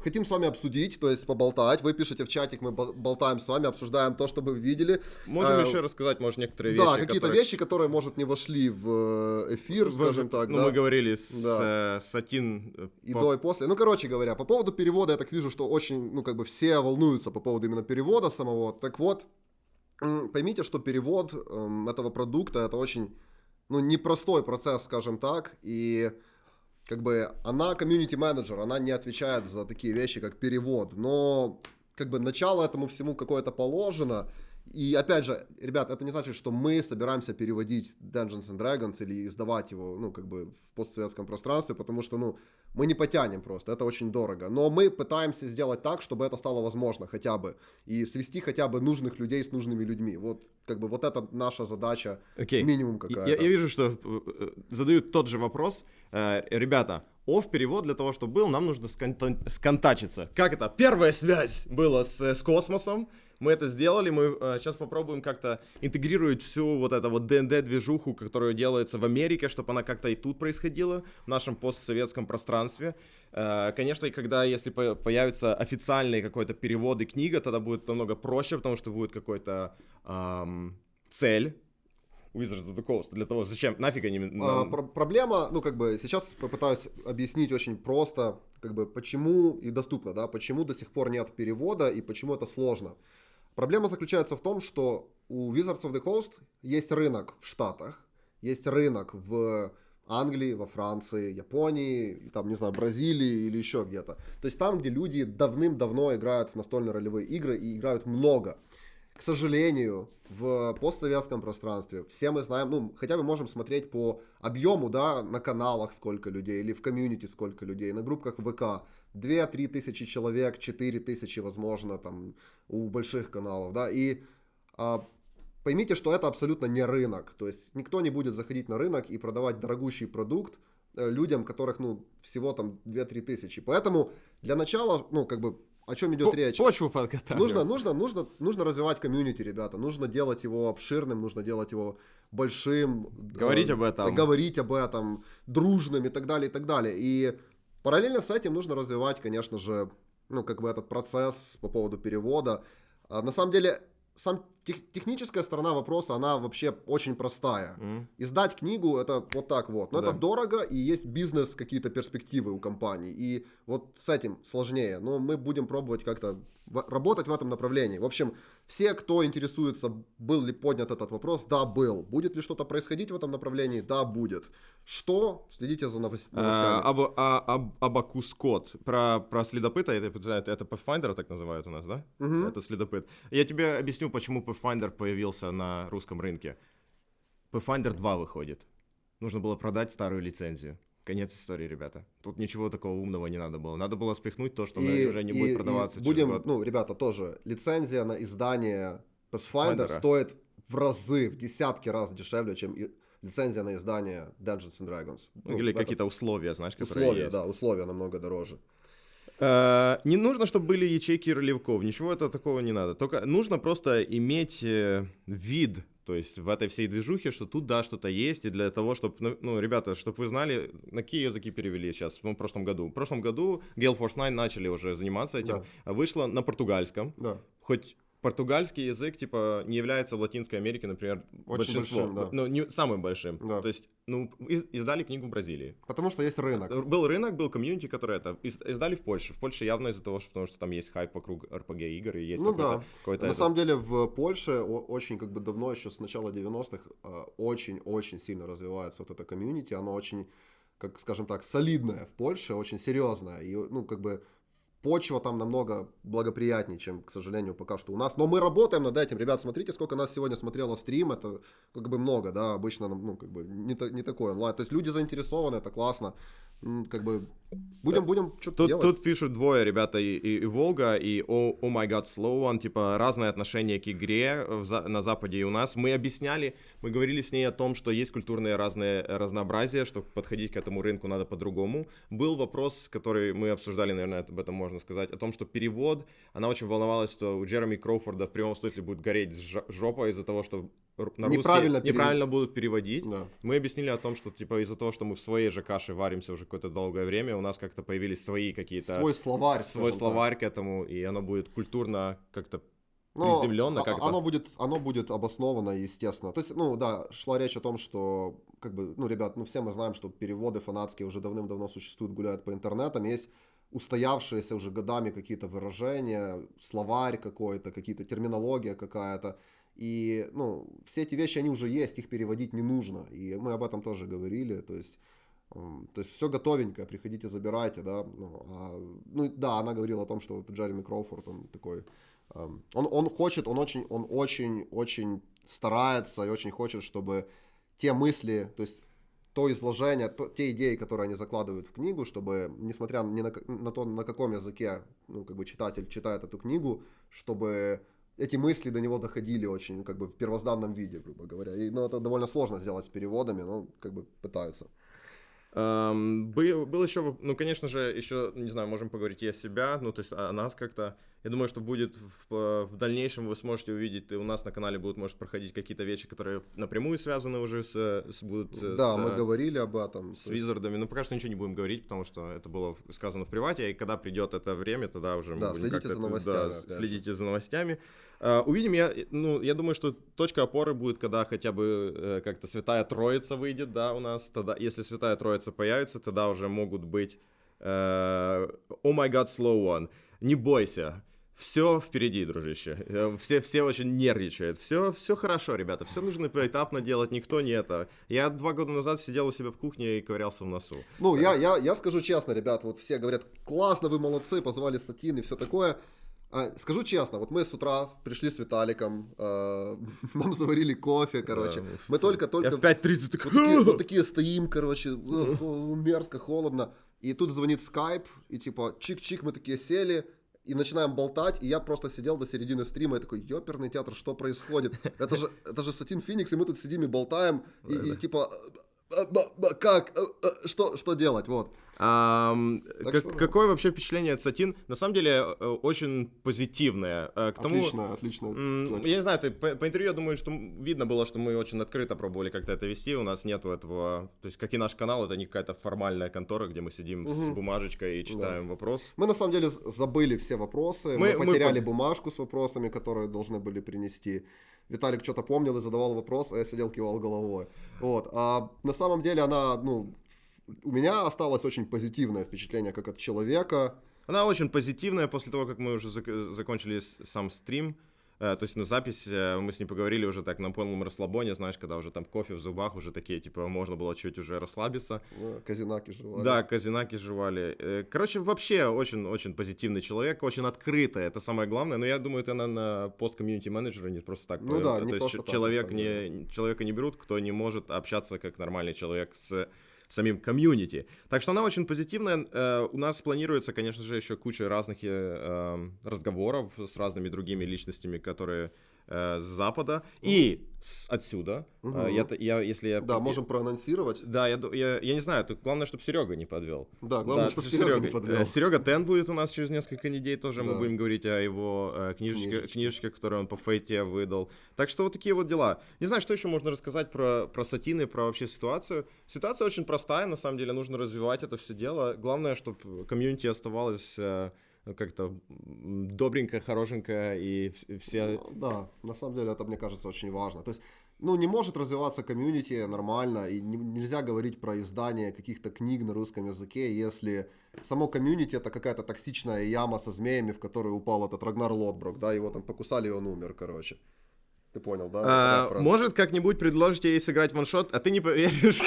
хотим с вами обсудить, то есть поболтать. Вы пишете в чатик, мы болтаем с вами, обсуждаем то, что вы видели. Можем еще рассказать, может, некоторые вещи, Да, какие-то вещи, которые, может, не вошли в эфир, скажем так. Ну, мы говорили с Сатин... И до, и после. Ну, короче говоря, по поводу перевода, я так вижу, что очень, все волнуются по поводу именно перевода самого. Так вот, поймите, что перевод этого продукта, это очень, непростой процесс, скажем так, и она комьюнити-менеджер, она не отвечает за такие вещи, как перевод, но начало этому всему какое-то положено. И опять же, ребят, это не значит, что мы собираемся переводить Dungeons and Dragons или издавать его, в постсоветском пространстве, потому что, мы не потянем просто, это очень дорого. Но мы пытаемся сделать так, чтобы это стало возможно хотя бы, и свести хотя бы нужных людей с нужными людьми. Вот, вот это наша задача, минимум какая-то. Я вижу, что задают тот же вопрос. Ребята, перевод для того, чтобы был, нам нужно сконтачиться. Как это? Первая связь была с космосом. Мы это сделали, мы сейчас попробуем как-то интегрировать всю вот эту вот ДНД-движуху, которая делается в Америке, чтобы она как-то и тут происходила, в нашем постсоветском пространстве. Конечно, если появится официальный какой-то перевод и книга, тогда будет намного проще, потому что будет какой-то цель Wizards of the Coast. Для того, зачем, нафиг они... Проблема, сейчас попытаюсь объяснить очень просто, почему и доступно, да, почему до сих пор нет перевода и почему это сложно. Проблема заключается в том, что у Wizards of the Coast есть рынок в Штатах, есть рынок в Англии, во Франции, Японии, там, не знаю, Бразилии или еще где-то. То есть там, где люди давным-давно играют в настольные ролевые игры и играют много. К сожалению, в постсоветском пространстве все мы знаем, ну, хотя бы можем смотреть по объему, да, на каналах сколько людей, или в комьюнити сколько людей, на группках ВК, 2-3 тысячи человек, 4 тысячи, возможно, там, у больших каналов, да, и поймите, что это абсолютно не рынок, то есть никто не будет заходить на рынок и продавать дорогущий продукт людям, которых, ну, всего там 2-3 тысячи, поэтому для начала, ну, как бы, о чем идет речь? Почву подготавливать. Нужно развивать комьюнити, ребята. Нужно делать его обширным, нужно делать его большим. Говорить об этом, дружным и так далее, и так далее. И параллельно с этим нужно развивать, конечно же, ну, как бы этот процесс по поводу перевода. На самом деле, техническая сторона вопроса, она вообще очень простая. Издать книгу, это вот так вот. Но это дорого, и есть бизнес, какие-то перспективы у компаний. И вот с этим сложнее. Но мы будем пробовать как-то работать в этом направлении. В общем, все, кто интересуется, был ли поднят этот вопрос, да, был. Будет ли что-то происходить в этом направлении? Да, будет. Что? Следите за новостями. Абакус код. Про следопыта, это Pathfinder так называют у нас, да? Это следопыт. Я тебе объясню, почему Pathfinder появился на русском рынке. Pathfinder 2 выходит. Нужно было продать старую лицензию. Конец истории, ребята. Тут ничего такого умного не надо было. Надо было спихнуть то, что уже не будет продаваться через год. Ну, ребята, тоже. Лицензия на издание Pathfinder стоит в разы, в десятки раз дешевле, чем лицензия на издание Dungeons and Dragons. Ну, или какие-то условия, знаешь, которые есть. Условия намного дороже. Не нужно, чтобы были ячейки ролевиков, ничего такого не надо. Только нужно просто иметь вид, то есть в этой всей движухе, что тут, да, что-то есть, и для того, чтобы, ну, ребята, чтобы вы знали, на какие языки перевели сейчас, в прошлом году. В прошлом году Gale Force 9 начали уже заниматься этим, вышло на португальском, хоть португальский язык, типа, не является в Латинской Америке, например, очень большинством, большим, но не самым большим. То есть, ну, издали книгу в Бразилии. Потому что есть рынок. Был рынок, был комьюнити, который это издали в Польше. В Польше явно из-за того, потому что там есть хайп вокруг RPG-игр и есть какой-то... На самом деле в Польше очень как бы давно, еще с начала 90-х, очень-очень сильно развивается вот это комьюнити. Оно очень, как скажем так, солидное в Польше, очень серьезное. И, ну, как бы почва там намного благоприятнее, чем, к сожалению, пока что у нас. Но мы работаем над этим. Ребят, смотрите, сколько нас сегодня смотрело стрим. Это как бы много, да, обычно, ну, как бы не такой онлайн. То есть люди заинтересованы, это классно. Как бы будем что-то делать. Тут пишут двое, ребята, и Волга, и Oh My God Slow One, типа разное отношение к игре на Западе и у нас. Мы объясняли, мы говорили с ней о том, что есть культурное разнообразие, что подходить к этому рынку надо по-другому. Был вопрос, который мы обсуждали, наверное, об этом можно сказать, о том, что перевод, она очень волновалась, что у Джереми Кроуфорда в прямом смысле будет гореть жопа из-за того, что на русский неправильно будут переводить. Да. Мы объяснили о том, что типа из-за того, что мы в своей же каше варимся уже какое-то долгое время, у нас как-то появились свои какие-то... Свой словарь к этому, и оно будет культурно как-то приземленно. Оно будет обосновано, естественно. То есть, ну да, шла речь о том, что, как бы, ну, ребят, ну все мы знаем, что переводы фанатские уже давным-давно существуют, гуляют по интернетам, есть устоявшиеся уже годами какие-то выражения, словарь какой-то, какие-то терминология какая-то. И, ну, все эти вещи, они уже есть, их переводить не нужно. И мы об этом тоже говорили. То есть все готовенькое, приходите, забирайте, да. Да, она говорила о том, что Джереми Кроуфорд, он такой... Он очень старается и очень хочет, чтобы те мысли, то есть то изложение, те идеи, которые они закладывают в книгу, чтобы, несмотря на то, на каком языке, ну, как бы читатель читает эту книгу, чтобы эти мысли до него доходили очень, как бы, в первозданном виде, грубо говоря. И, ну, это довольно сложно сделать с переводами, но, как бы, пытаются. Был еще, ну, конечно же, еще, не знаю, можем поговорить и о себя, ну, то есть о нас как-то. Я думаю, что будет в дальнейшем, вы сможете увидеть, и у нас на канале будут, может, проходить какие-то вещи, которые напрямую связаны уже мы говорили об этом. С визардами, но пока что ничего не будем говорить, потому что это было сказано в привате, и когда придет это время, тогда уже мы будем следите за новостями. Следите за новостями. Увидим, я думаю, что точка опоры будет, когда хотя бы как-то Святая Троица выйдет, да, у нас, тогда, если Святая Троица появится, тогда уже могут быть Oh My God Slow One. Не бойся, все впереди, дружище. Все очень нервничают. Все хорошо, ребята. Все нужно поэтапно делать, никто не это. Я 2 года назад сидел у себя в кухне и ковырялся в носу. Ну, я скажу честно, ребят, вот все говорят, классно, вы молодцы, позвали Сатин и все такое. Скажу честно, вот мы с утра пришли с Виталиком, нам заварили кофе, короче. Мы только... Я в 5:30 вот такие стоим, короче, мерзко, холодно. И тут звонит скайп, и типа чик-чик, мы такие сели, и начинаем болтать, и я просто сидел до середины стрима, и такой, ёперный театр, что происходит? Это же Сатин Финикс, и мы тут сидим и болтаем, и типа, как, что делать, вот. Какое вообще впечатление от Сатин? На самом деле, очень позитивное. Отлично. Я не знаю, по интервью, я думаю, что видно было, что мы очень открыто пробовали как-то это вести, у нас нету этого, то есть, как и наш канал, это не какая-то формальная контора, где мы сидим с бумажечкой и читаем вопрос. Мы, на самом деле, забыли все вопросы, мы потеряли бумажку с вопросами, которые должны были принести. Виталик что-то помнил и задавал вопрос, а я сидел, кивал головой. Вот. А на самом деле она, у меня осталось очень позитивное впечатление как от человека. Она очень позитивная после того, как мы уже закончили сам стрим. То есть, запись, мы с ней поговорили уже так на полном расслабоне, знаешь, когда уже там кофе в зубах, уже такие, типа, можно было чуть уже расслабиться. Казинаки жевали. Да, казинаки жевали. Короче, вообще очень-очень позитивный человек, очень открытая, это самое главное. Но я думаю, это она на пост комьюнити-менеджера не просто так. Ну да, не просто так. Человека не берут, кто не может общаться как нормальный человек с самим комьюнити. Так что она очень позитивная. У нас планируется, конечно же, еще куча разных разговоров с разными другими личностями, которые с Запада и отсюда. Можем проанонсировать. Да, я не знаю, главное, чтобы Серега не подвел. Да, главное, чтобы Серега не подвел. Серега Тен будет у нас через несколько недель тоже. Мы будем говорить о его книжечке, которую он по фейте выдал. Так что вот такие вот дела. Не знаю, что еще можно рассказать про Сатины, про вообще ситуацию. Ситуация очень простая, на самом деле, нужно развивать это все дело. Главное, чтобы комьюнити оставалось как-то добренько, хорошенько и все... Да, на самом деле это, мне кажется, очень важно. То есть, не может развиваться комьюнити нормально, и нельзя говорить про издание каких-то книг на русском языке, если само комьюнити это какая-то токсичная яма со змеями, в которую упал этот Рагнар Лотброк, да, его там покусали, и он умер, короче. Ты понял, да? Может, как-нибудь предложите ей сыграть ваншот, а ты не поверишь.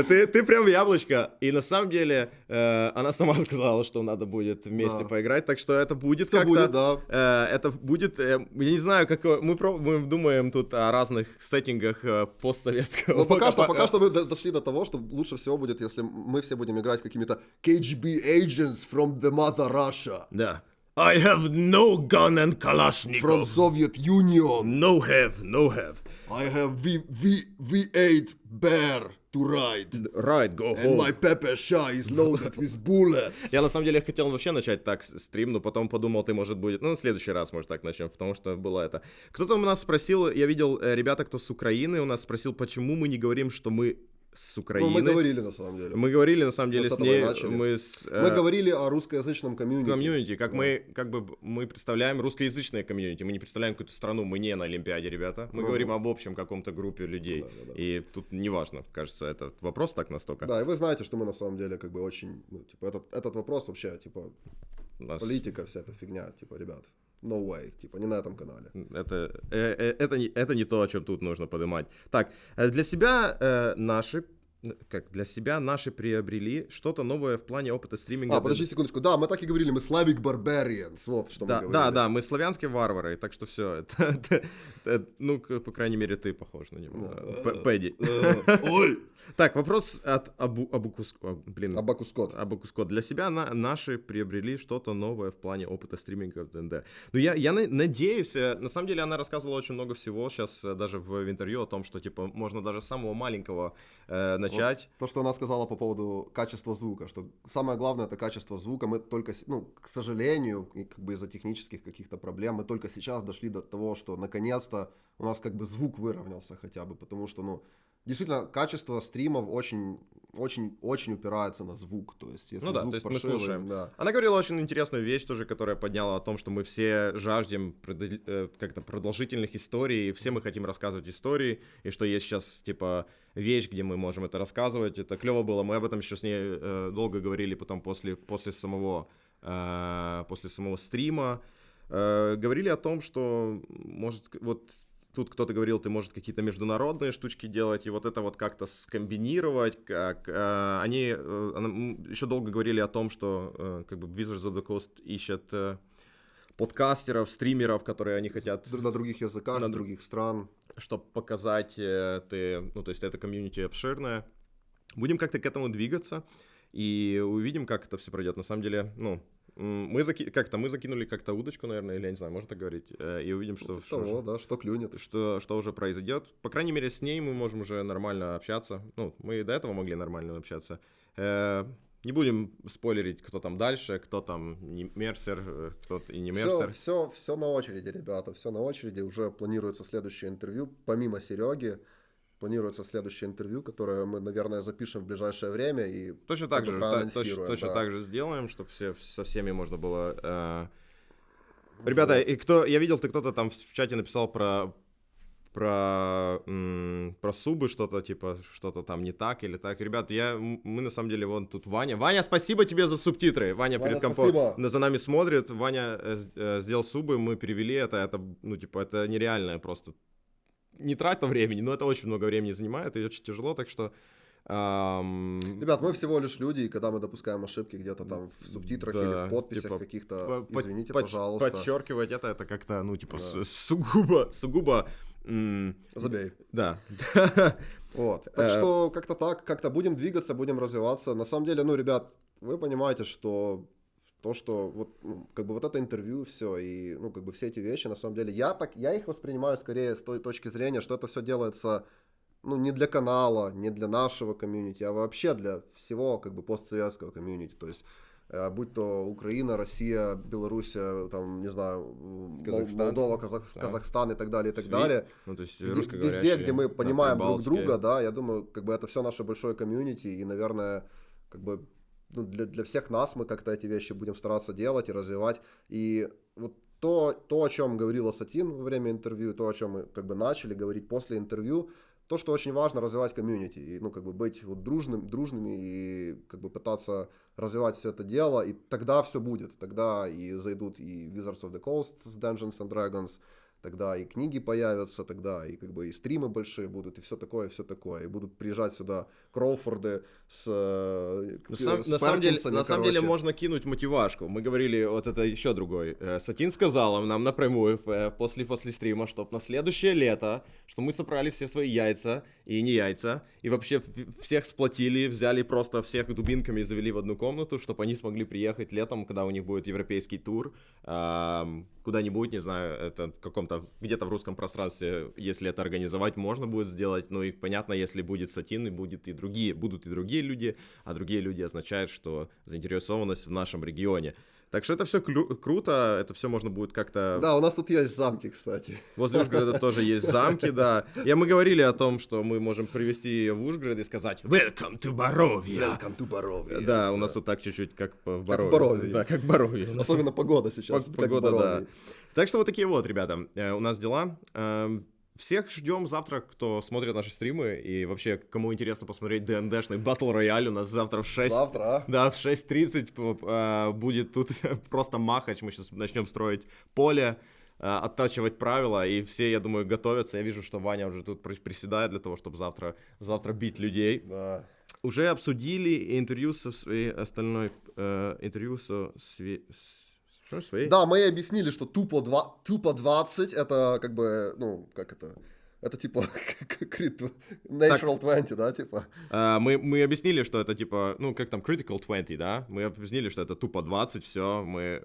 Ты прям яблочко. И на самом деле она сама сказала, что надо будет вместе поиграть, так что это будет как-то... Это будет, я не знаю, как мы думаем тут о разных сеттингах постсоветского. Но пока что мы дошли до того, что лучше всего будет, если мы все будем играть какими-то KGB agents from the mother Russia. Да. I have no gun and Kalashnikov. From Soviet Union. No have. I have V8 bear to ride. Right, go home. And my pepper shot is loaded with bullets. Я на самом деле хотел вообще начать так стрим, но потом подумал, ты, может, будет... в следующий раз, может, так начнем, потому что было это. Кто-то у нас спросил, я видел ребята, кто с Украины, у нас спросил, почему мы не говорим, что мы с Украины. Мы говорили на самом деле. Мы говорили на самом деле с ней. Мы говорили о русскоязычном комьюнити. Комьюнити, мы представляем русскоязычное комьюнити. Мы не представляем какую-то страну, мы не на Олимпиаде, ребята. Мы говорим об общем каком-то группе людей. Да. И тут неважно, кажется, этот вопрос так настолько. Да, и вы знаете, что мы на самом деле очень, этот вопрос вообще, политика, вся эта фигня, ребят. No way, не на этом канале. Это не то, о чем тут нужно поднимать. Так, для себя наши приобрели что-то новое в плане опыта стриминга. Подожди секундочку. Да, мы так и говорили, мы Slavic Barbarians, вот что мы говорили. Да, мы славянские варвары, так что все. По крайней мере, ты похож на него. Пэдди. Ой! Так, вопрос от Абакускот. Для себя наши приобрели что-то новое в плане опыта стриминга в ДНД. Я надеюсь, на самом деле она рассказывала очень много всего сейчас даже в интервью о том, что можно даже с самого маленького начать. Вот то, что она сказала по поводу качества звука, что самое главное это качество звука. Мы только, к сожалению, из-за технических каких-то проблем, мы только сейчас дошли до того, что наконец-то у нас звук выровнялся хотя бы, потому что, действительно, качество стримов очень упирается на звук. То есть, если звук мы слушаем. Да. Она говорила очень интересную вещь тоже, которая подняла о том, что мы все жаждем как-то продолжительных историй, все мы хотим рассказывать истории, и что есть сейчас, вещь, где мы можем это рассказывать. Это клево было, мы об этом еще с ней долго говорили потом после самого после самого стрима. Говорили о том, что, может, вот тут кто-то говорил, ты, может, какие-то международные штучки делать, и вот это вот как-то скомбинировать. Они еще долго говорили о том, что как бы Wizards of the Coast ищет подкастеров, стримеров, которые они хотят... На других языках, с других стран. Чтобы показать, ну, то есть это комьюнити обширное. Будем как-то к этому двигаться и увидим, как это все пройдет. На самом деле, ну, мы закинули как-то удочку, наверное, или я не знаю, можно так говорить, и увидим, что клюнет. Что уже произойдет. По крайней мере, с ней мы можем уже нормально общаться. Ну, мы и до этого могли нормально общаться. Не будем спойлерить, кто там дальше, кто там не Мерсер, кто и не Мерсер. Все на очереди, ребята, все на очереди. Уже планируется следующее интервью. Помимо Сереги, планируется следующее интервью, которое мы, наверное, запишем в ближайшее время и точно так же сделаем, чтобы со всеми можно было... Ребята, и я видел, кто-то там в чате написал про субы что-то, типа, что-то там не так или так. Ребят, мы на самом деле, вон тут Ваня. Ваня, спасибо тебе за субтитры. Ваня перед компом за нами смотрит. Ваня сделал субы, мы перевели это, ну, типа, это нереальное просто. Не трата времени, но это очень много времени занимает, и очень тяжело, так что... Ребят, мы всего лишь люди, и когда мы допускаем ошибки где-то там в субтитрах или в подписях типа, каких-то, извините, пожалуйста. Подчеркивать это как-то, ну, типа, сугубо... Забей. Да. Вот. Так что как-то так, как-то будем двигаться, будем развиваться. На самом деле, ну, ребят, вы понимаете, что то, что вот, ну, как бы вот это интервью, все, и, ну, как бы все эти вещи, на самом деле, я их воспринимаю скорее с той точки зрения, что это все делается, ну, не для канала, не для нашего комьюнити, а вообще для всего, как бы, постсоветского комьюнити, то есть, будь то Украина, Россия, Белоруссия, там, не знаю, Молдова, Казахстан и так далее, и так далее. Ну, то есть везде, где мы понимаем друг друга, да, я думаю, как бы это все наше большое комьюнити, и, наверное, как бы, ну, для всех нас мы как-то эти вещи будем стараться делать и развивать. И вот то, о чем говорила Сатин во время интервью, то, о чем мы как бы начали говорить после интервью, то, что очень важно развивать комьюнити, и, ну, как бы быть вот дружными и как бы пытаться развивать все это дело, и тогда все будет, тогда и зайдут и Wizards of the Coast с Dungeons and Dragons, тогда и книги появятся, тогда и как бы и стримы большие будут, и все такое, и будут приезжать сюда Кроуфорды с на самом деле можно кинуть мотивашку. Мы говорили, вот это еще другой. Сатин сказала нам напрямую после стрима, чтобы на следующее лето, что мы собрали все свои яйца и не яйца, и вообще всех сплотили, взяли просто всех дубинками и завели в одну комнату, чтобы они смогли приехать летом, когда у них будет европейский тур, куда-нибудь, не знаю, это в каком-то, где-то в русском пространстве, если это организовать, можно будет сделать, ну и понятно, если будет Сатин, и будут и другие люди, а другие люди означают, что заинтересованность в нашем регионе. Так что это все круто, это все можно будет как-то... Да, у нас тут есть замки, кстати. Возле Ужгорода тоже есть замки, да. Мы говорили о том, что мы можем привезти ее в Ужгород и сказать «Welcome to Боровия». Welcome to Боровия. Да, у нас тут так чуть-чуть как в Боровии. Как в Боровии. Да, как в Боровии. Особенно погода сейчас. Погода, да. Так что вот такие вот, ребята, у нас дела. Всех ждем завтра, кто смотрит наши стримы, и вообще, кому интересно посмотреть ДНДшный Battle Royale, у нас завтра в 6... Завтра? Да, в 6:30 будет тут просто махач, мы сейчас начнем строить поле, оттачивать правила, и все, я думаю, готовятся. Я вижу, что Ваня уже тут приседает для того, чтобы завтра бить людей. Да. Уже обсудили интервью со своей остальной... интервью со... Своей? Да, мы объяснили, что тупо 20 это как бы, ну, как это... Это типа Natural 20, да, типа? Мы объяснили, что это типа, ну, как там, Critical 20, да? Мы объяснили, что это тупо 20, все, мы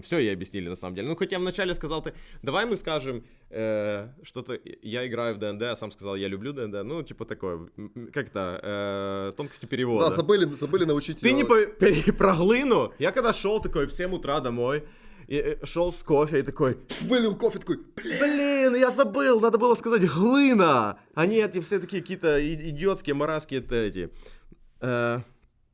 все ей объяснили на самом деле. Ну, хоть я вначале сказал, давай мы скажем, что-то, я играю в ДНД, а сам сказал, я люблю ДНД, ну, типа такое, как-то, тонкости перевода. Да, забыли научить Ты ее. не проглыну? Я когда шел такой в 7 утра домой, и шел с кофе и такой... Вылил кофе, такой, блин, я забыл, надо было сказать глына. А нет, эти все такие какие-то идиотские, марасские эти...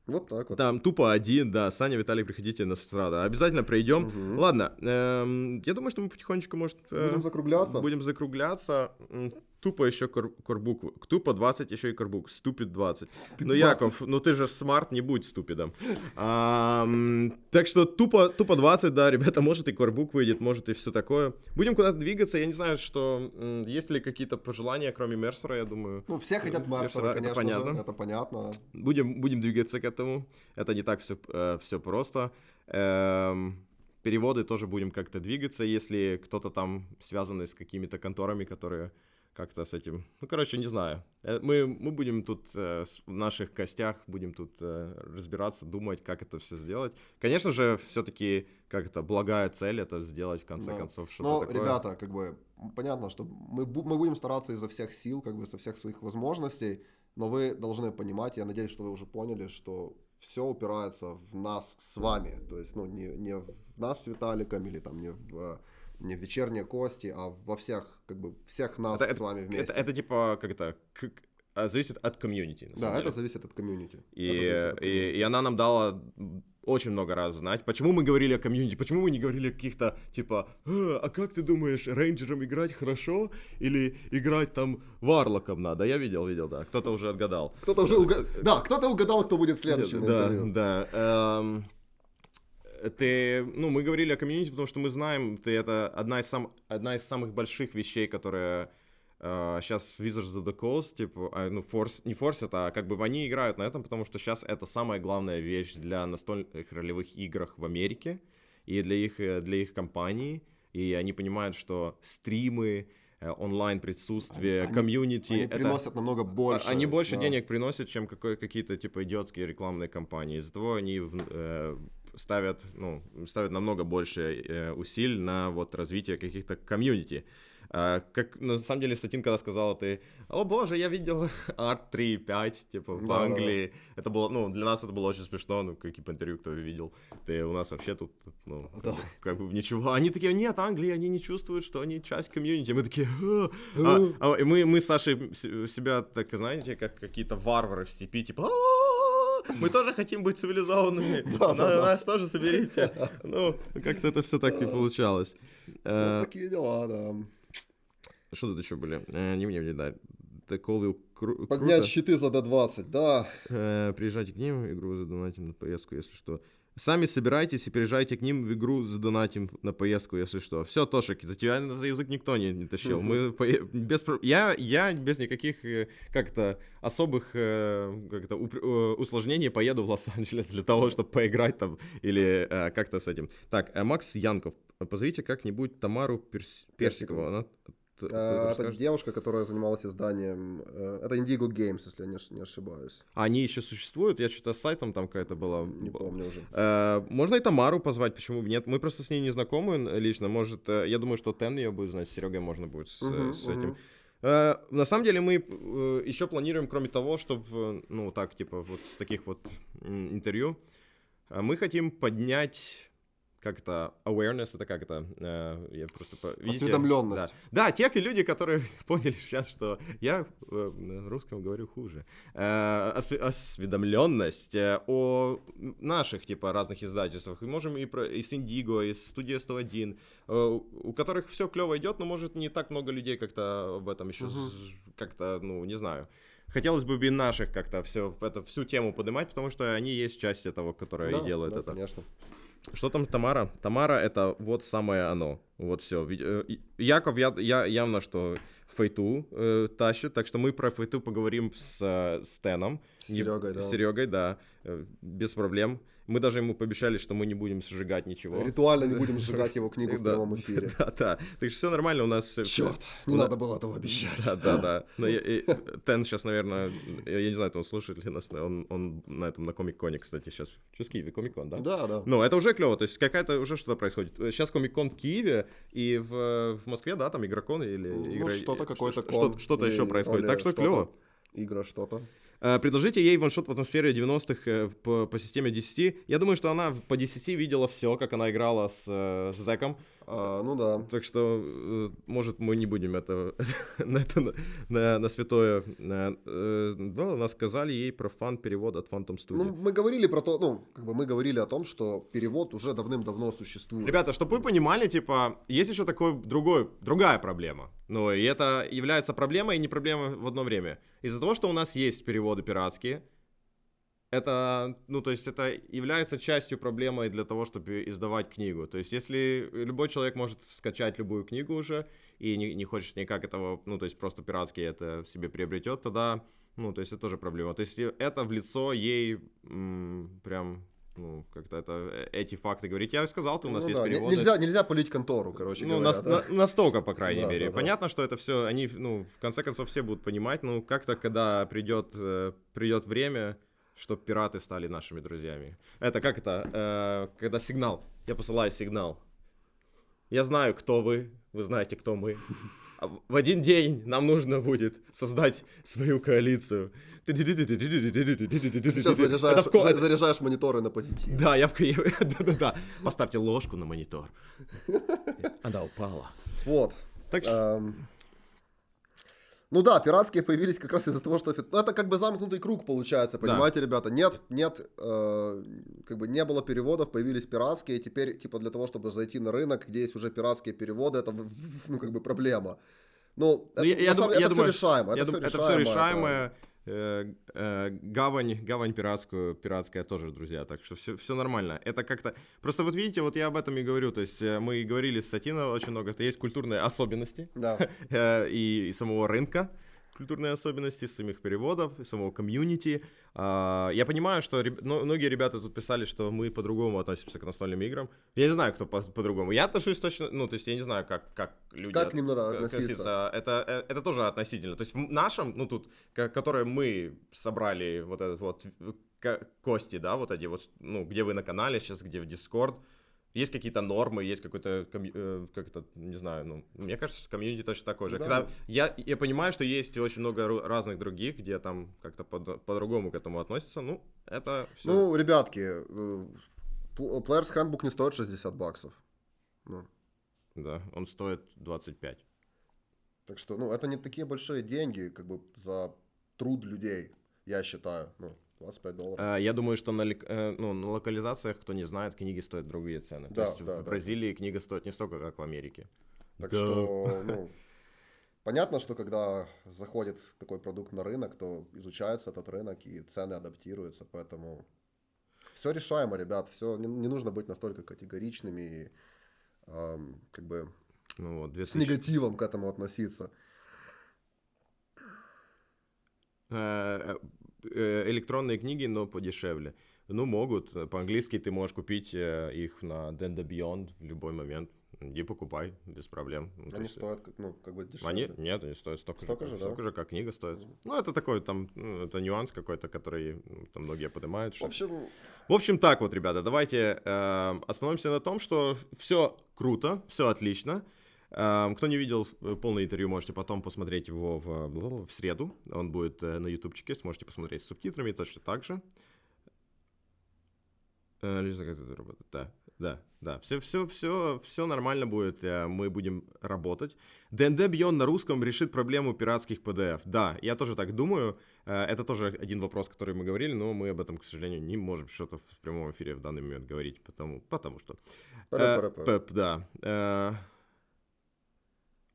Вот так вот. Там тупо один, да, Саня, Виталий, приходите на эстраду. Обязательно пройдем. Ладно, я думаю, что мы потихонечку, может... Будем закругляться. Будем закругляться. тупо еще корбуквы. Тупо 20 еще и корбук. Ступид 20. Ну, Яков, ну ты же смарт, не будь ступидом. Так что тупо 20, да, ребята, может и корбук выйдет, может и все такое. Будем куда-то двигаться. Я не знаю, что есть ли какие-то пожелания, кроме Мерсера, я думаю. Ну, все хотят Мерсера, конечно, это понятно. это понятно. Будем двигаться к этому. Это не так все просто. Переводы тоже будем как-то двигаться, если кто-то там связанный с какими-то конторами, которые как-то с этим... Ну, короче, не знаю. Мы будем тут в наших костях, будем тут разбираться, думать, как это все сделать. Конечно же, все-таки как-то благая цель это сделать, в конце концов, что-то такое. Но, ребята, как бы, понятно, что мы будем стараться изо всех сил, как бы, со всех своих возможностей, но вы должны понимать, я надеюсь, что вы уже поняли, что все упирается в нас с вами. То есть, ну, не в нас с Виталиком или там не в вечерние кости, а во всех, как бы, всех нас с вами вместе. Это типа, как это, зависит от комьюнити. Да, это зависит от комьюнити. И она нам дала очень много раз знать. Почему мы говорили о комьюнити? Почему мы не говорили о каких-то, типа, а как ты думаешь, рейнджером играть хорошо или играть там варлоком надо? Я видел, да. Кто-то уже отгадал. Кто-то угадал, кто будет следующим. Да. Мы говорили о комьюнити, потому что мы знаем, это одна из самых больших вещей, которые сейчас Wizards of the Coast, типа, не форсят, а как бы они играют на этом, потому что сейчас это самая главная вещь для настольных ролевых игр в Америке и для их компаний, и они понимают, что стримы, онлайн-присутствие, комьюнити... Они приносят намного больше. Они больше денег приносят, чем какие-то типа идиотские рекламные кампании. Из-за того они ставят намного больше усилий на вот развитие каких-то комьюнити. Как на самом деле Сатин, когда сказала, о боже, я видел Арт 3.5, типа, в Англии. Да. Это было, для нас это было очень смешно, какие по интервью кто видел. Ты у нас вообще тут, как бы ничего. Они такие, нет, Англия, они не чувствуют, что они часть комьюнити. Мы такие, и мы с Сашей себя, так знаете, как какие-то варвары в степи, типа, мы тоже хотим быть цивилизованными, нас тоже соберите. Как-то это все так и получалось. Такие дела, да. Что тут еще были? Не мне, да. Поднять щиты за D20, да. Приезжайте к ним, игру задонатим на поездку, если что. Сами собирайтесь и приезжайте к ним в игру, задонатим на поездку, если что. Все, Тошик, за тебя за язык никто не тащил. Я без никаких как-то особых усложнений поеду в Лос-Анджелес для того, чтобы поиграть там или как-то с этим. Так, Макс Янков, позовите как-нибудь Тамару Персикову. Она... Это девушка, которая занималась изданием. Это Indigo Games, если я не ошибаюсь. Они еще существуют? Я что-то с сайтом там какая-то была. Не помню уже. Можно и Тамару позвать, почему бы нет? Мы просто с ней не знакомы лично. Может, я думаю, что Тен ее будет знать, с Серегой можно будет с этим. На самом деле мы еще планируем, кроме того, чтобы, вот с таких вот интервью, мы хотим поднять... Как это? Awareness, это как это? Я просто... Осведомленность. Да, те люди, которые поняли сейчас, что я на русском говорю хуже. Осведомленность о наших, типа, разных издательствах. И можем и с Indigo, и с студии 101, у которых все клево идет, но, может, не так много людей как-то об этом еще как-то, не знаю. Хотелось бы и наших как-то всю тему поднимать, потому что они есть часть этого, которая и делает это. Конечно. Что там Тамара? Тамара — это вот самое оно. Вот все. Яков явно, что фейту тащит, так что мы про фейту поговорим с Теном. С Серегой, да. Без проблем. Мы даже ему пообещали, что мы не будем сжигать ничего. Ритуально не будем сжигать его книгу в прямом эфире. Да. Так что все нормально у нас. Черт, не надо было этого обещать. Да. Тен сейчас, наверное, я не знаю, он слушает ли нас, он на Комик-Коне, кстати, сейчас. Сейчас в Киеве Комик-Кон, да? Да. Ну, это уже клево, то есть какая-то уже что-то происходит. Сейчас Комик-Кон в Киеве, и в Москве, да, там игрокон или... что-то, какой-то кон. Что-то еще происходит, так что клево. Игра что-то. Предложите ей ваншот в атмосфере 90-х по системе 10. Я думаю, что она по 10 видела все, как она играла с Зеком. Ну да. Так что, может, мы не будем это на святое. Да, нас сказали ей про фан-перевод от Phantom Studio. Ну, мы говорили про то, ну, как бы мы говорили о том, что перевод уже давным-давно существует. Ребята, чтобы вы понимали, типа, есть еще другая проблема. Ну, и это является проблемой и не проблемой в одно время. Из-за того, что у нас есть переводы пиратские, это, ну, то есть это является частью проблемы для того, чтобы издавать книгу. То есть если любой человек может скачать любую книгу уже и не хочет никак этого, ну, то есть просто пиратски это себе приобретет, тогда, ну, то есть это тоже проблема. То есть это в лицо ей прям... Ну, как-то эти факты говорить. Я сказал, у нас есть переводы. Нельзя пылить контору, короче говоря. Настолько, по крайней мере. Понятно, что это все, они, ну, в конце концов, все будут понимать, ну, как-то, когда придет время, чтобы пираты стали нашими друзьями. Это как это, когда сигнал, я посылаю сигнал. Я знаю, кто вы знаете, кто мы. В один день нам нужно будет создать свою коалицию. Сейчас заряжаешь мониторы на позитив. Да, да. Поставьте ложку на монитор. Она упала. Вот. Так что... Ну да, пиратские появились как раз из-за того, что... Ну, это как бы замкнутый круг получается, понимаете, ребята? Нет, как бы не было переводов, появились пиратские, и теперь, типа, для того, чтобы зайти на рынок, где есть уже пиратские переводы, это, ну, как бы проблема. Ну, это все решаемо. Это все решаемо. Гавань пиратская тоже, друзья, так что все нормально. Это как-то... Просто вот видите, вот я об этом и говорю, то есть мы говорили с Сатином очень много, это есть культурные особенности и самого рынка, культурные особенности, самих переводов, самого комьюнити. Я понимаю, что многие ребята тут писали, что мы по-другому относимся к настольным играм. Я не знаю, кто по-другому. Я отношусь точно, ну, то есть я не знаю, как люди... Как к ним надо относиться. Это тоже относительно. То есть в нашем, ну, тут, которое мы собрали, вот этот вот кости, да, вот эти вот, ну, где вы на канале сейчас, где в Discord, есть какие-то нормы, есть какой-то, как-то, не знаю, ну, мне кажется, что комьюнити точно такой же. Да. Когда я понимаю, что есть очень много разных других, где там как-то по-другому к этому относятся, ну, это все. Ну, ребятки, Player's Handbook не стоит $60. Ну. Да, он стоит 25. Так что, ну, это не такие большие деньги, как бы, за труд людей, я считаю, ну. $25. Я думаю, что на локализациях, кто не знает, книги стоят другие цены. Да, то есть в Бразилии книга стоит не столько, как в Америке. Так что, ну, понятно, что когда заходит такой продукт на рынок, то изучается этот рынок и цены адаптируются, поэтому все решаемо, ребят, все, не нужно быть настолько категоричными и как бы ну, вот, с негативом к этому относиться. Электронные книги, но подешевле. Ну, могут. По-английски ты можешь купить их на D&D Beyond в любой момент. Иди покупай, без проблем. Они стоят, ну, как бы дешевле. Нет, они стоят столько же, как книга стоит. Ну, это такой, там, это нюанс какой-то, который там многие поднимают. В общем, так вот, ребята, давайте остановимся на том, что все круто, все отлично. Кто не видел полное интервью, можете потом посмотреть его в среду. Он будет на ютубчике, сможете посмотреть с субтитрами точно так же. Да. Все нормально будет, мы будем работать. D&D Beyond на русском решит проблему пиратских PDF. Да, я тоже так думаю. Это тоже один вопрос, который мы говорили, но мы об этом, к сожалению, не можем что-то в прямом эфире в данный момент говорить, потому что... Да.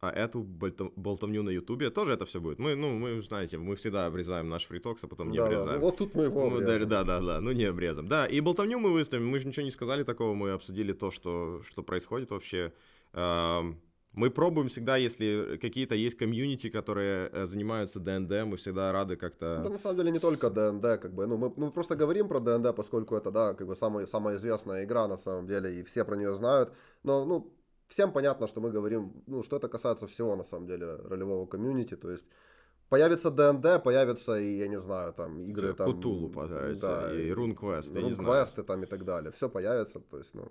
А эту болтовню на ютубе тоже это все будет. Мы, знаете, мы всегда обрезаем наш FreeTalks, а потом не обрезаем. Вот тут мы его обрезаем. Да, ну не обрезаем. Да, и болтовню мы выставим. Мы же ничего не сказали такого, мы обсудили то, что происходит вообще. Мы пробуем всегда, если какие-то есть комьюнити, которые занимаются D&D, мы всегда рады как-то... Да, на самом деле не только D&D, как бы, ну, мы просто говорим про D&D, поскольку это, да, как бы самая известная игра на самом деле, и все про нее знают, но, ну, всем понятно, что мы говорим, ну, что это касается всего, на самом деле, ролевого комьюнити, то есть появится D&D, появятся и, я не знаю, там, игры там... Cthulhu появится, да, и RuneQuest, я не знаю. RuneQuest там и так далее, все появится, то есть, ну...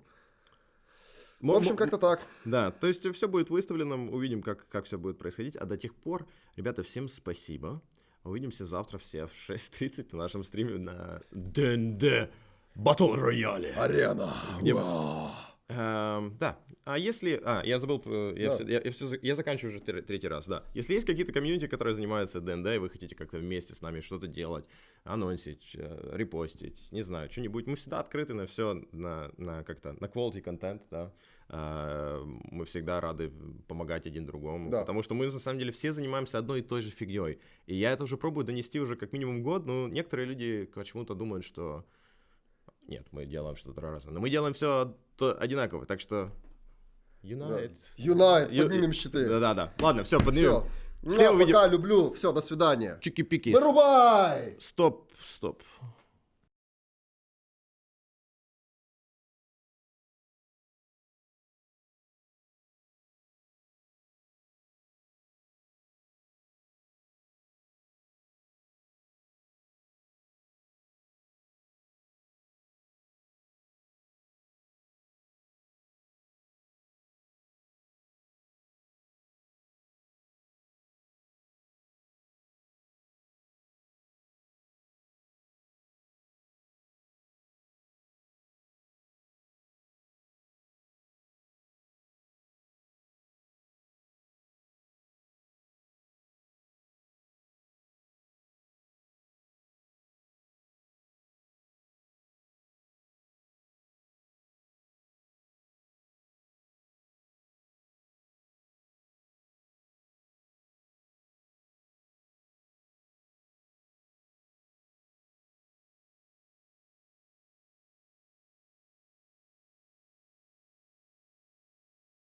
В общем, как-то так. Да, то есть все будет выставлено, увидим, как все будет происходить, а до тех пор, ребята, всем спасибо, увидимся завтра все в 6:30 на нашем стриме на D&D Battle Royale. Арена. Да. А если... я забыл... Я заканчиваю уже третий раз, да. Если есть какие-то комьюнити, которые занимаются ДНД, и вы хотите как-то вместе с нами что-то делать, анонсить, репостить, не знаю, что-нибудь, мы всегда открыты на все, на quality контент, да. Мы всегда рады помогать один другому, да. Потому что мы, на самом деле, все занимаемся одной и той же фигней. И я это уже пробую донести уже как минимум год, но некоторые люди почему-то думают, что... Нет, мы делаем что-то разное. Но мы делаем все одинаково, так что... Unite, поднимем щиты. Да. Ладно, все, поднимем. Все, пока, люблю. Все, до свидания. Чики-пики. Вырубай! Стоп.